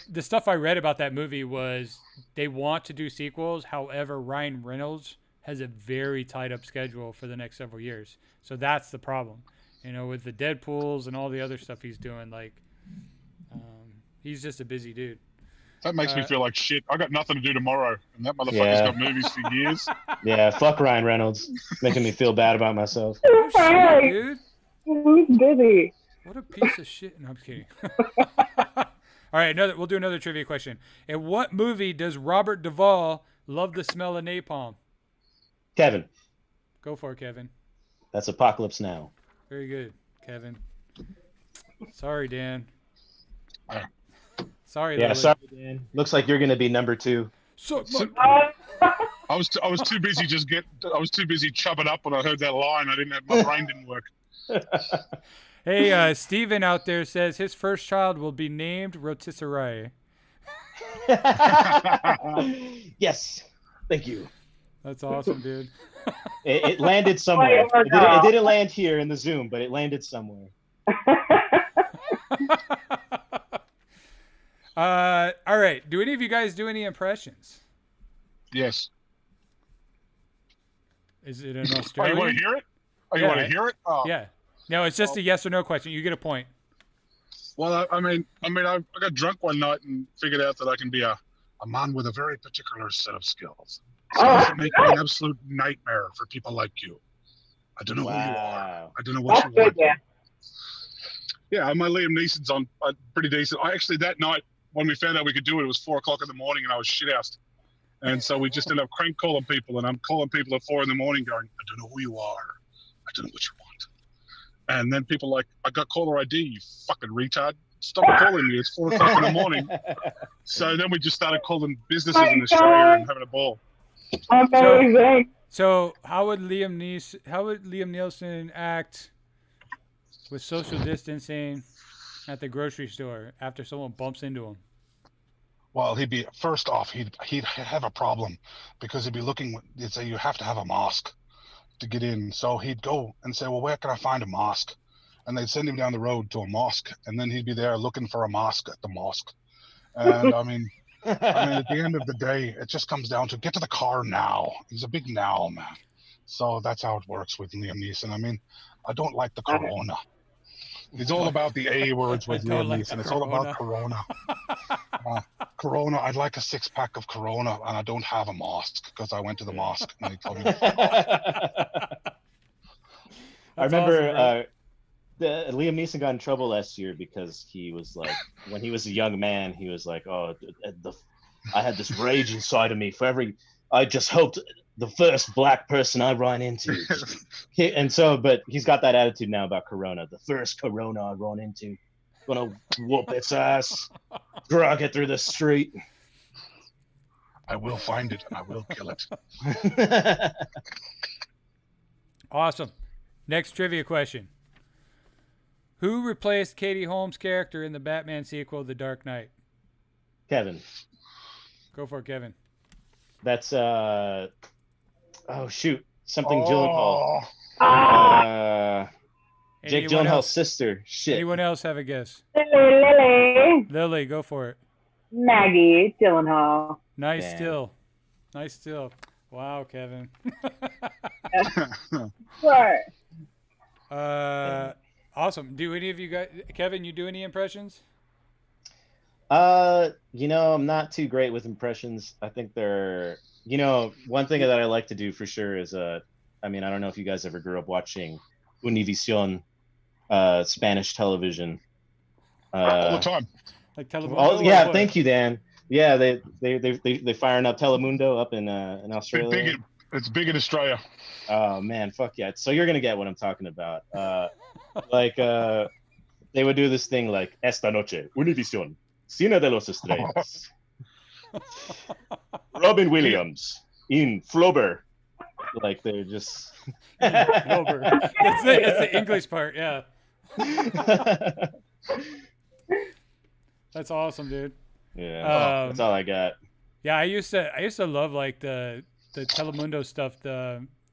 the stuff I read about that movie was they want to do sequels. However, Ryan Reynolds has a very tied up schedule for the next several years. So that's the problem. You know, with the Deadpools and all the other stuff he's doing, like, he's just a busy dude.
That makes me feel like shit. I got nothing to do tomorrow, and that motherfucker's got movies for years.
Yeah, fuck Ryan Reynolds, making me feel bad about myself.
Oh, shit, dude.
Who's busy?
What a piece of shit. No, I'm just kidding. All right, we'll do another trivia question. In what movie does Robert Duvall love the smell of napalm?
Kevin.
Go for it, Kevin.
That's Apocalypse Now.
Very good, Kevin. Sorry, Dan. Sorry,
Yeah,
Lily.
sorry, Dan. Looks like you're gonna be number 2.
I was too busy chubbing up when I heard that line. My brain didn't work.
Hey, Steven out there says his first child will be named Rotisserie.
Yes, thank you.
That's awesome, dude.
It landed somewhere. It didn't land here in the Zoom, but it landed somewhere.
All right. Do any of you guys do any impressions?
Yes.
Is it an
Oh,
Australian?
you want to hear it? Oh, you want to hear it? Oh.
Yeah. No, it's just a yes or no question. You get a point.
Well, I got drunk one night and figured out that I can be a man with a very particular set of skills. So it make me an absolute nightmare for people like you. I don't know who you are. I don't know what you want. Yeah, my Liam Neeson's on pretty decent. That night when we found out we could do it, it was 4:00 in the morning and I was shit-housed. And so we just ended up crank calling people, and I'm calling people at 4 in the morning going, I don't know who you are. I don't know what you want. And then people like, I got caller ID, you fucking retard. Stop calling me. It's 4:00 in the morning. So then we just started calling businesses in Australia and having a ball.
Amazing.
So how would Liam Neeson act with social distancing at the grocery store after someone bumps into him?
Well, he'd have a problem because he'd be looking. He'd say you have to have a mask to get in. So he'd go and say, well, where can I find a mosque? And they'd send him down the road to a mosque, and then he'd be there looking for a mosque at the mosque. And I mean, at the end of the day, it just comes down to get to the car now. He's a big now man. So that's how it works with Liam Neeson. I mean, I don't like the corona. It's all about the A words with Liam Neeson. It's all about corona. Corona, I'd like a 6-pack of Corona, and I don't have a mosque because I went to the mosque and they told me.
I remember Liam Neeson got in trouble last year because he was like, when he was a young man, he was like, oh, I had this rage inside of me I just hoped the first black person I run into. But he's got that attitude now about Corona. The first Corona I run into, gonna whoop its ass, drag it through the street.
I will find it and I will kill it.
Awesome. Next trivia question. Who replaced Katie Holmes' character in the Batman sequel, The Dark Knight?
Kevin.
Go for it, Kevin.
That's something Gyllenhaal. Jake Gyllenhaal's sister. Shit.
Anyone else have a guess?
Lily.
Lily, go for it.
Maggie Gyllenhaal.
Nice still. Wow, Kevin.
What?
Awesome. Do any of you guys, Kevin, you do any impressions?
I'm not too great with impressions. I think one thing that I like to do for sure is, I don't know if you guys ever grew up watching Univision, Spanish television.
All the time.
Like Telemundo?
Yeah, thank you, Dan. Yeah, they firing up Telemundo up in Australia.
It's big in Australia.
Oh man, fuck yeah! So you're gonna get what I'm talking about. They would do this thing like Esta noche, Univision, Cine de los Estrellas. Robin Williams in Flaubert. Like they're just
Flaubert. That's the English part, yeah. That's awesome, dude.
Yeah, that's all I got.
Yeah, I used to love like the Telemundo stuff.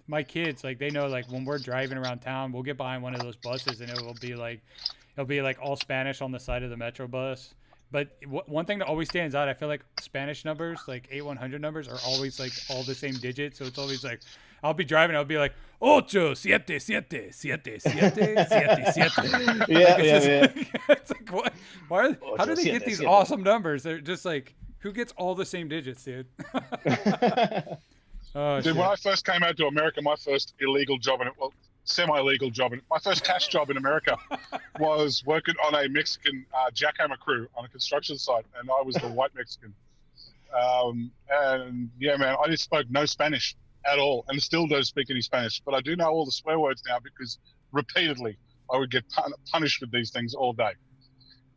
My kids, like, they know, like, when we're driving around town, we'll get behind one of those buses and it'll be like all Spanish on the side of the metro bus. But one thing that always stands out, I feel like Spanish numbers, like 8100 numbers, are always like all the same digit. So it's always like, I'll be driving, I'll be like, ocho, siete, siete, siete, siete, siete, siete.
Yeah,
Like,
yeah.
it's like, what? How do they get
Siete,
these
siete.
awesome numbers? They're just like, who gets all the same digits, dude? Oh,
Dude,
shit.
when I first came out to America, my first illegal job, semi-legal job, and my first cash job in America was working on a Mexican jackhammer crew on a construction site, and I was the white Mexican. And yeah, man, I just spoke no Spanish at all, and still don't speak any Spanish. But I do know all the swear words now because repeatedly I would get punished with these things all day.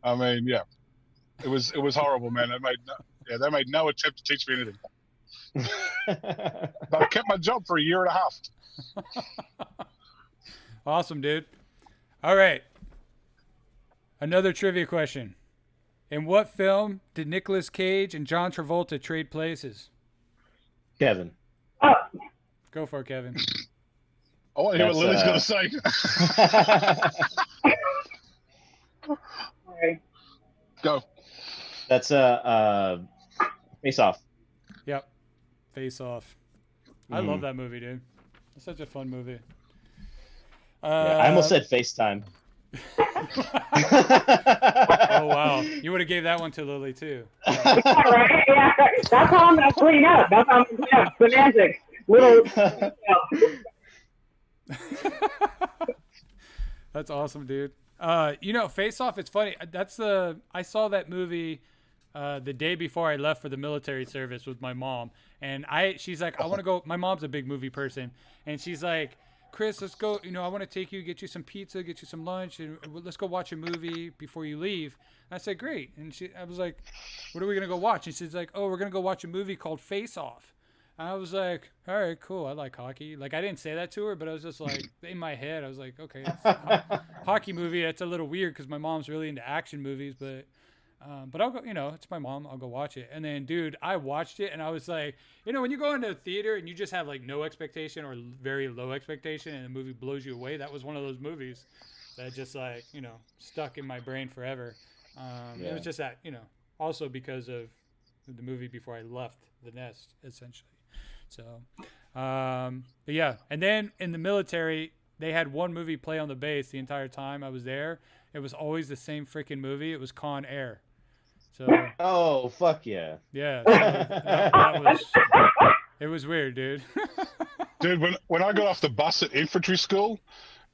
I mean, yeah, it was horrible, man. They made no attempt to teach me anything. But I kept my job for a year and a half.
Awesome, dude. All right. Another trivia question. In what film did Nicolas Cage and John Travolta trade places?
Kevin.
Oh,
Go for it, Kevin.
I want to hear what Lily's going to say.
sorry.
Go.
That's Face Off.
Yep. Face Off. I love that movie, dude. It's such a fun movie.
Yeah, I almost said FaceTime.
Oh, wow. You would have gave that one to Lily, too.
Yeah, right? Yeah. That's how I'm going to clean up. That's how I'm going to clean up. Semantics. Little.
That's awesome, dude. Face Off, it's funny. I saw that movie the day before I left for the military service with my mom. And she's like, I want to go. My mom's a big movie person. And she's like, Chris, let's go. I want to take you, get you some pizza, get you some lunch, and let's go watch a movie before you leave. And I said, great. And I was like, what are we going to go watch? And she's like, oh, we're going to go watch a movie called Face Off. And I was like, all right, cool. I like hockey. Like, I didn't say that to her, but I was just like, in my head, I was like, okay, it's a hockey movie. It's a little weird because my mom's really into action movies, but I'll go, it's my mom. I'll go watch it. And then, dude, I watched it and I was like, when you go into a theater and you just have like no expectation or very low expectation and the movie blows you away, that was one of those movies that just like, stuck in my brain forever. It was just that, also because of the movie before I left the nest, essentially. So, but yeah. And then in the military, they had one movie play on the base the entire time I was there. It was always the same freaking movie. It was Con Air. So.
Oh, fuck yeah.
Yeah. So it was weird, dude.
Dude, when I got off the bus at infantry school,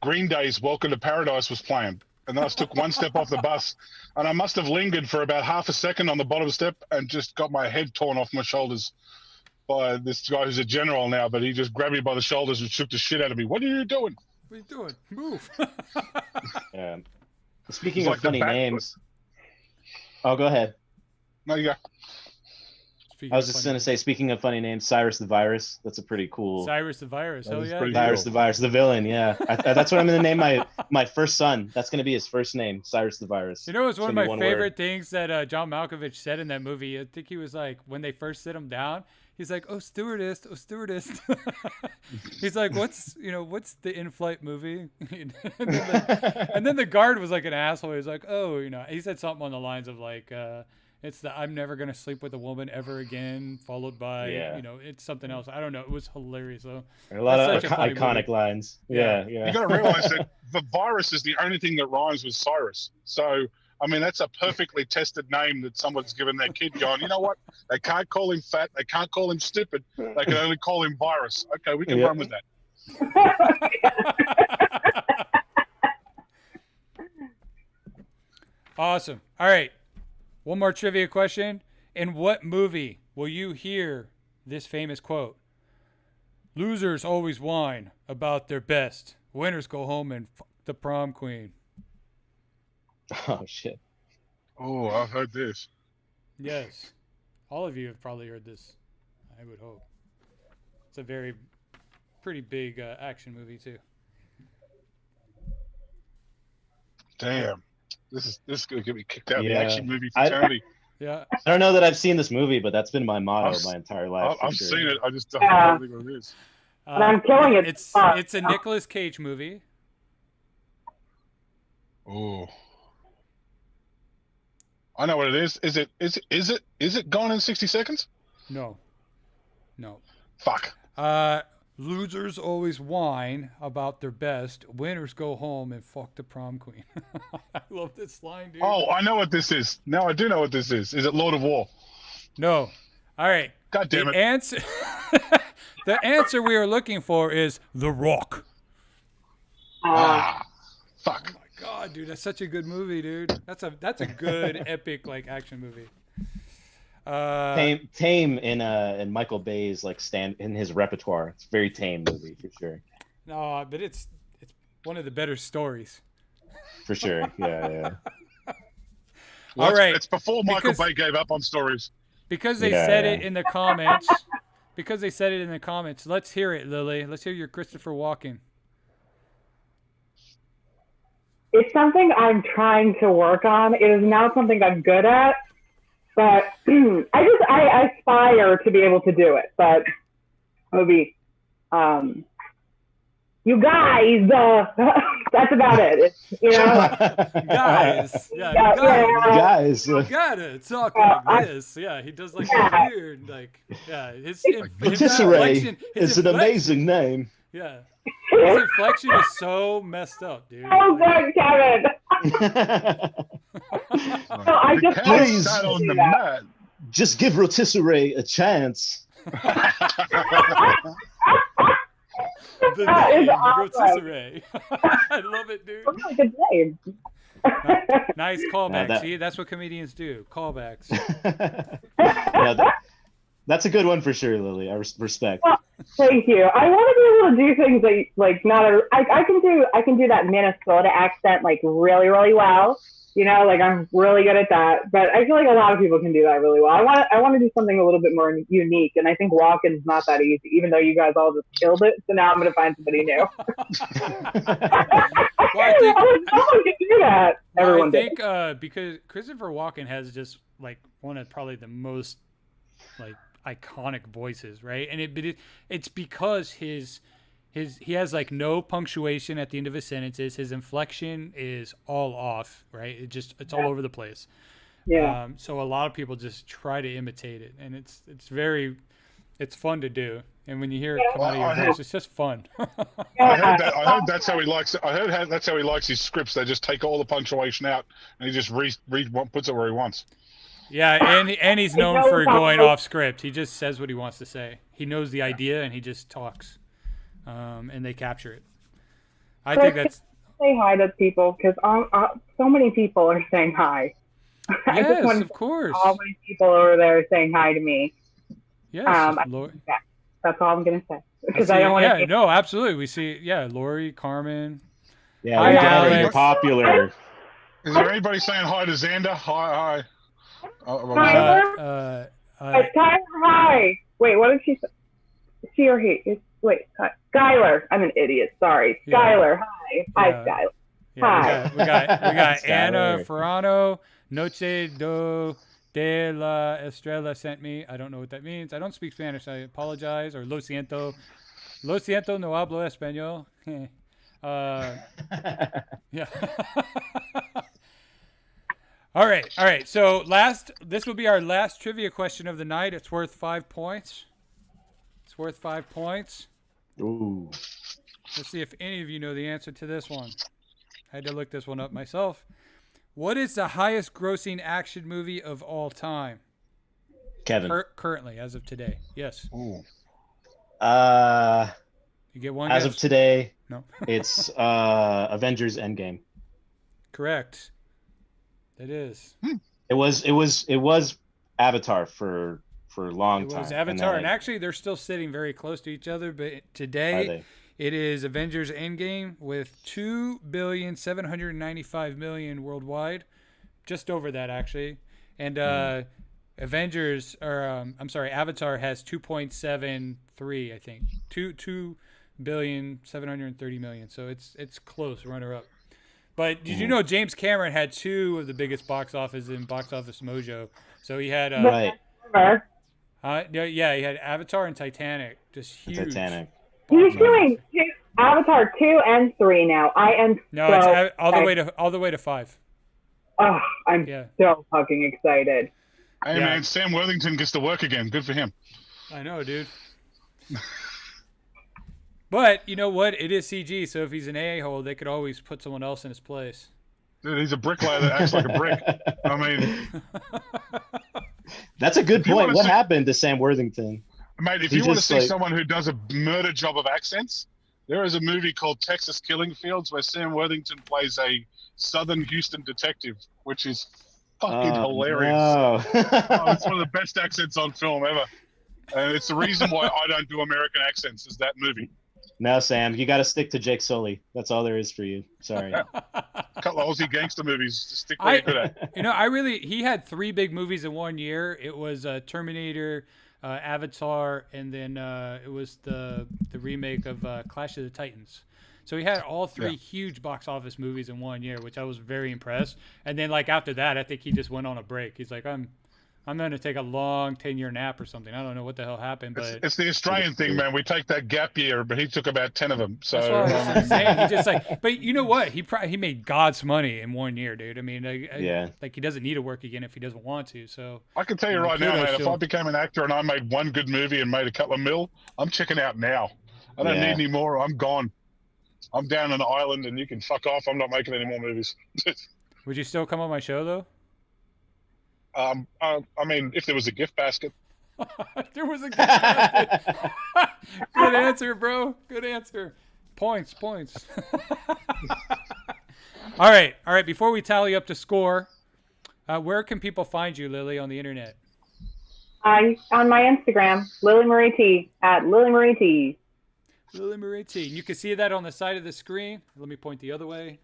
Green Day's Welcome to Paradise was playing. And then I took one step off the bus, and I must have lingered for about half a second on the bottom step and just got my head torn off my shoulders by this guy who's a general now, but he just grabbed me by the shoulders and shook the shit out of me. What are you doing?
What are you doing? Move.
Yeah. Speaking of funny names. Oh, go ahead.
No, you go.
I was just going to say, speaking of funny names, Cyrus the Virus. That's a pretty cool.
Cyrus the Virus. Oh, yeah.
Cyrus the Virus, the villain. Yeah. That's what I'm going to name my first son. That's going to be his first name, Cyrus the Virus.
It was one of my favorite things that John Malkovich said in that movie. I think he was like, when they first sit him down, he's like, oh, stewardess, oh, stewardess. He's like, what's the in-flight movie? and then the guard was like an asshole. He was like, oh, he said something on the lines of like, it's the I'm never going to sleep with a woman ever again, followed by, it's something else. I don't know. It was hilarious, though.
A lot of iconic lines. Yeah.
You got to realize that the virus is the only thing that rhymes with Cyrus. So, I mean, that's a perfectly tested name that someone's given their kid going, you know what? They can't call him fat. They can't call him stupid. They can only call him virus. Okay, we can run with that.
Awesome. All right. One more trivia question. In what movie will you hear this famous quote? Losers always whine about their best. Winners go home and fuck the prom queen.
Oh, shit.
Oh, I've heard this.
Yes. All of you have probably heard this, I would hope. It's a pretty big action movie, too.
Damn. This is going to get me kicked out of the
Yeah.
action movie fraternity.
Yeah.
I don't know that I've seen this movie, but that's been my motto
I've-
my entire life. for
I've
sure.
seen it. I just don't
Yeah.
think what it is.
And I'm killing it.
It's a Nicolas Cage movie.
Oh. I know what it is. Is it Gone in 60 Seconds?
No.
Fuck.
Losers always whine about their best. Winners go home and fuck the prom queen. I love this line, dude.
Oh, I know what this is. Now I do know what this is. Is it Lord of War?
No. All right.
God damn it.
Answer. The answer we are looking for is The Rock.
Fuck.
Oh my god, dude, that's such a good movie, dude. That's a good epic like action movie.
Tame in Michael Bay's like stand in his repertoire. It's a very tame movie for sure.
No, but it's one of the better stories.
For sure. Yeah.
Well,
All right.
It's before Michael
Because-
Bay gave up on stories.
Because they
Yeah,
said
yeah.
it in the comments. Because they said it in the comments. Let's hear it, Lily. Let's hear your Christopher Walken.
It's something I'm trying to work on. It is not something I'm good at, but I aspire to be able to do it. But it would be, you guys. That's about it. It's, you know.
Guys. Yeah,
Yeah,
guys.
Guys.
You gotta talk like this. Yeah, he does like a weird, like, yeah. His
Rotisserie
inflection-
is an amazing name.
Yeah. His inflection is so messed up, dude.
Oh, good, Kevin. So I
The
just
cat
Please.
sat on the
Yeah.
mat.
Just give Rotisserie a chance.
The
That is
name,
awesome.
Rotisserie. I love it, dude.
That's a good name.
Nice callback.
that-
See, that's what comedians do. Callbacks.
That's a good one for sure, Lily. I respect.
Thank you. I want to be able to do things like not a. I can do that Minnesota accent like really really well. You know, like I'm really good at that. But I feel like a lot of people can do that really well. I want to do something a little bit more unique, and I think Walken's not that easy. Even though you guys all just killed it, so now I'm going to find somebody new.
Well, I think,
Someone can do that. Everyone
I
did.
think because Christopher Walken has just like one of probably the most like iconic voices, right? And it's because he has like no punctuation at the end of his sentences. His inflection is all off, right? It's all over the place.
Yeah.
So a lot of people just try to imitate it, and it's fun to do. And when you hear it come out of your voice, it's just fun.
I heard that's how he likes it. That's how he likes his scripts. They just take all the punctuation out and he just puts it where he wants.
Yeah, and he's known
knows
for
how
going
to-
off script. He just says what he wants to say. He knows the idea and he just talks, and they capture it. I think that's
Say hi to people because so many people are saying hi. I just
yes,
want
of course.
all many people over there saying hi to me.
Yes, Lori.
That's all I'm gonna say because I don't want
Yeah,
to.
no, absolutely. We see, Lori, Carmen.
Yeah,
Hi,
we're getting
Alex.
popular.
Is there anybody saying hi to Xander? Hi.
Tyler? Tyler, hi. Wait, what did she say? She or he? Wait, Skylar. I'm an idiot. Sorry,
Yeah.
Skylar. Hi, hi,
Yeah.
Skylar.
Yeah, we got
Skylar.
Anna Ferrano, Noche de la Estrella sent me. I don't know what that means. I don't speak Spanish. I apologize. Or lo siento. Lo siento, no hablo español. Yeah. All right. So this will be our last trivia question of the night. It's worth 5 points.
Ooh.
Let's see if any of you know the answer to this one. I had to look this one up myself. What is the highest grossing action movie of all time?
Kevin.
Currently, as of today. Yes.
Ooh.
You get one
As
guess.
of today,
No.
it's Avengers Endgame.
Correct. It is.
It was Avatar for a long
It
time.
was Avatar, and
then
actually they're still sitting very close to each other, but
are
today
they?
it is Avengers Endgame with 2,795,000,000 worldwide, just over that actually, and Avatar has 2.73, I think, 2,730,000,000. So it's close, runner up. But did you know James Cameron had 2 of the biggest box office in Box Office Mojo? So he had
Right.
yeah, he had Avatar and Titanic, just huge.
Titanic.
He's doing Avatar 2 and 3 now. I am
it's all the way to 5.
Oh, I'm so fucking excited.
Hey man, Sam Worthington gets to work again. Good for him.
I know, dude. But you know what? It is CG, so if he's an a-hole, they could always put someone else in his place.
Dude, he's a bricklayer that acts like a brick. I mean,
that's a good point. What happened to Sam Worthington?
Mate, if you want to see someone who does a murder job of accents, there is a movie called Texas Killing Fields where Sam Worthington plays a Southern Houston detective, which is fucking hilarious.
No.
It's one of the best accents on film ever. And it's the reason why I don't do American accents is that movie.
No, Sam, you got to stick to Jake Sully. That's all there is for you. Sorry.
A couple of Aussie gangster movies to stick where you're good at.
You know, he had 3 big movies in one year. It was Terminator, Avatar, and then it was the remake of Clash of the Titans. So he had all 3 huge box office movies in one year, which I was very impressed. And then like after that, I think he just went on a break. He's like, I'm going to take a long 10-year nap or something. I don't know what the hell happened, but
it's the Australian thing, man. We take that gap year, but he took about 10 of them. So
that's what I'm saying. He just like, but you know what? He made God's money in one year, dude. I mean, like he doesn't need to work again if he doesn't want to. So
I can tell you right now, man. If I became an actor and I made one good movie and made a couple of mil, I'm checking out now. I don't need any more. I'm gone. I'm down on an island, and you can fuck off. I'm not making any more movies.
Would you still come on my show though?
I mean, if there was a gift basket.
There was a gift basket. Good answer, bro. Good answer. Points. All right. Before we tally up the score, where can people find you, Lily, on the internet?
On my Instagram, Lily Marie T, at Lily Marie T.
Lily Marie T. You can see that on the side of the screen. Let me point the other way.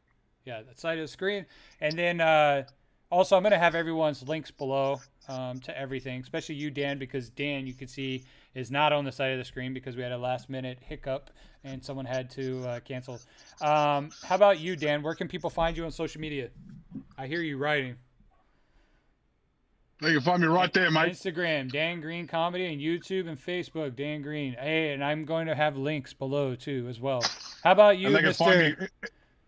Yeah, that side of the screen. And then also, I'm going to have everyone's links below to everything, especially you, Dan, because Dan, you can see, is not on the side of the screen because we had a last-minute hiccup and someone had to cancel. How about you, Dan? Where can people find you on social media? I hear you writing.
They can find me right there, mate.
Instagram, Dan Green Comedy, and YouTube and Facebook, Dan Green. Hey, and I'm going to have links below, too, as well. How about you, Mr.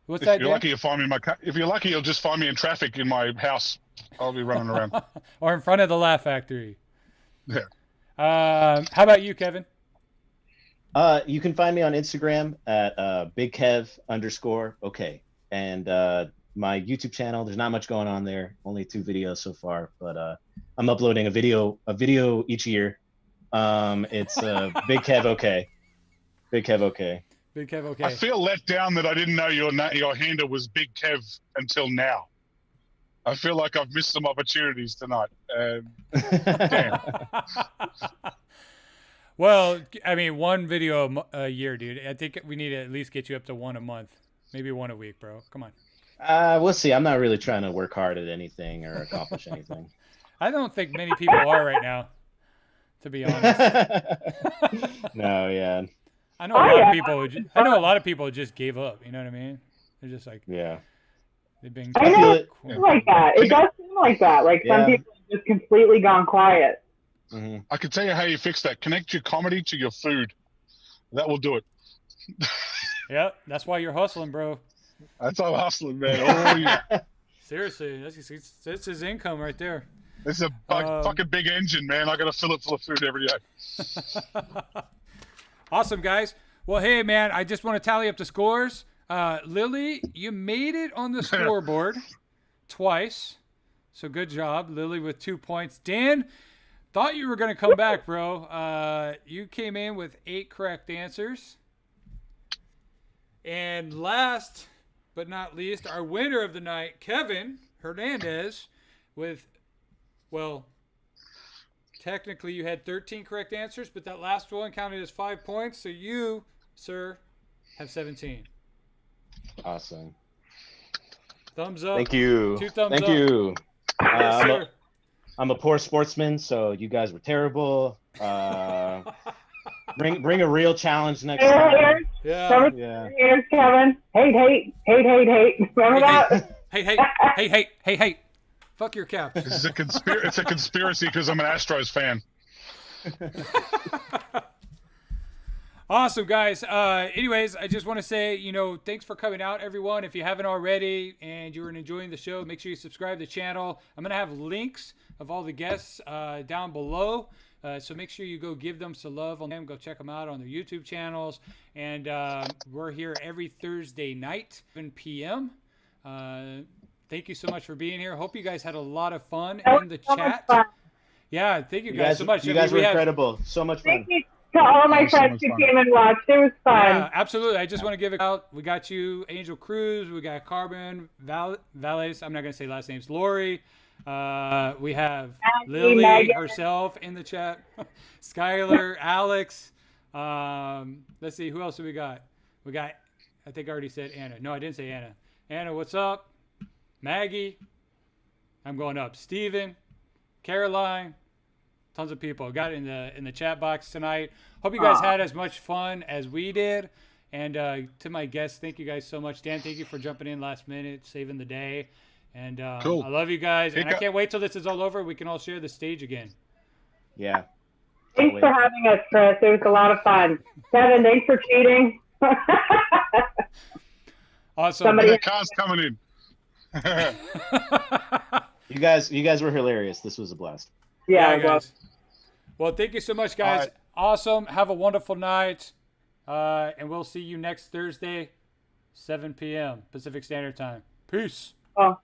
What's that,
if you're lucky, you'll find me in my car. If you're lucky, you'll just find me in traffic in my house. I'll be running around.
Or in front of the Laugh Factory.
Yeah.
How about you, Kevin?
You can find me on Instagram at BigKev_OK. And my YouTube channel, there's not much going on there. Only 2 videos so far, but I'm uploading a video each year. It's Big Kev OK. Big Kev OK.
Big Kev OK.
I feel let down that I didn't know your handle was Big Kev until now. I feel like I've missed some opportunities tonight. Damn.
Well, I mean, 1 video a year, dude. I think we need to at least get you up to 1 a month. Maybe 1 a week, bro. Come on.
We'll see. I'm not really trying to work hard at anything or accomplish anything.
I don't think many people are right now, to be honest.
No, yeah.
I know a lot of people just gave up. You know what I mean? They're just like,
yeah.
They've been.
I know it seems like that. It does seem like that. Like some people have just completely gone quiet.
Mm-hmm.
I can tell you how you fix that. Connect your comedy to your food. That will do it.
Yeah, that's why you're hustling, bro.
That's all hustling, man. Oh yeah.
Seriously, that's his income right there.
It's a fucking big engine, man. I gotta fill it full of food every day.
Awesome, guys. Well, hey, man, I just want to tally up the scores. Lily, you made it on the scoreboard twice. So good job, Lily, with 2 points. Dan, thought you were going to come back, bro. You came in with 8 correct answers. And last but not least, our winner of the night, Kevin Hernandez, with, well, technically you had 13 correct answers, but that last one counted as 5 points. So you, sir, have 17.
Awesome.
Thumbs up.
Thank you.
2 thumbs up.
Thank you.
Yes, sir.
I'm a poor sportsman, so you guys were terrible. Bring a real challenge next time.
Yeah.
Remember
Yeah.
Here's Kevin. Hate. Remember that?
Hey. Fuck your cap.
This is it's a conspiracy because I'm an Astros fan.
Awesome, guys. Anyways, I just want to say, thanks for coming out, everyone. If you haven't already and you're enjoying the show, make sure you subscribe to the channel. I'm going to have links of all the guests down below. So make sure you go give them some love on them. Go check them out on their YouTube channels. And we're here every Thursday night, 7 p.m. Thank you so much for being here. Hope you guys had a lot of fun in the chat. Yeah, thank you guys so much.
You guys were incredible. So much fun.
Thank you to all my friends who came and watched. It was fun.
Yeah, absolutely. I just want to give it out. We got you, Angel Cruz. We got Carbon Valles. I'm not going to say last names. Lori. We have Lily
Megan.
herself in the chat. Skylar, Alex. Let's see. Who else do we got? We got, I think I already said Anna. No, I didn't say Anna. Anna, what's up? Maggie. I'm going up. Steven. Caroline. Tons of people got it in the chat box tonight. Hope you guys had as much fun as we did. And to my guests, thank you guys so much. Dan, thank you for jumping in last minute, saving the day. And
Cool.
I love you guys. And I can't wait till this is all over. We can all share the stage again.
Yeah.
Thanks for having us, Chris. It was a lot of fun. Kevin, thanks for cheating.
Awesome.
The car's coming in.
You guys were hilarious. This was a blast.
Yeah,
guys. Well, thank you so much, guys.
All right.
Awesome. Have a wonderful night. And we'll see you next Thursday, 7 p.m. Pacific Standard Time. Peace.
well.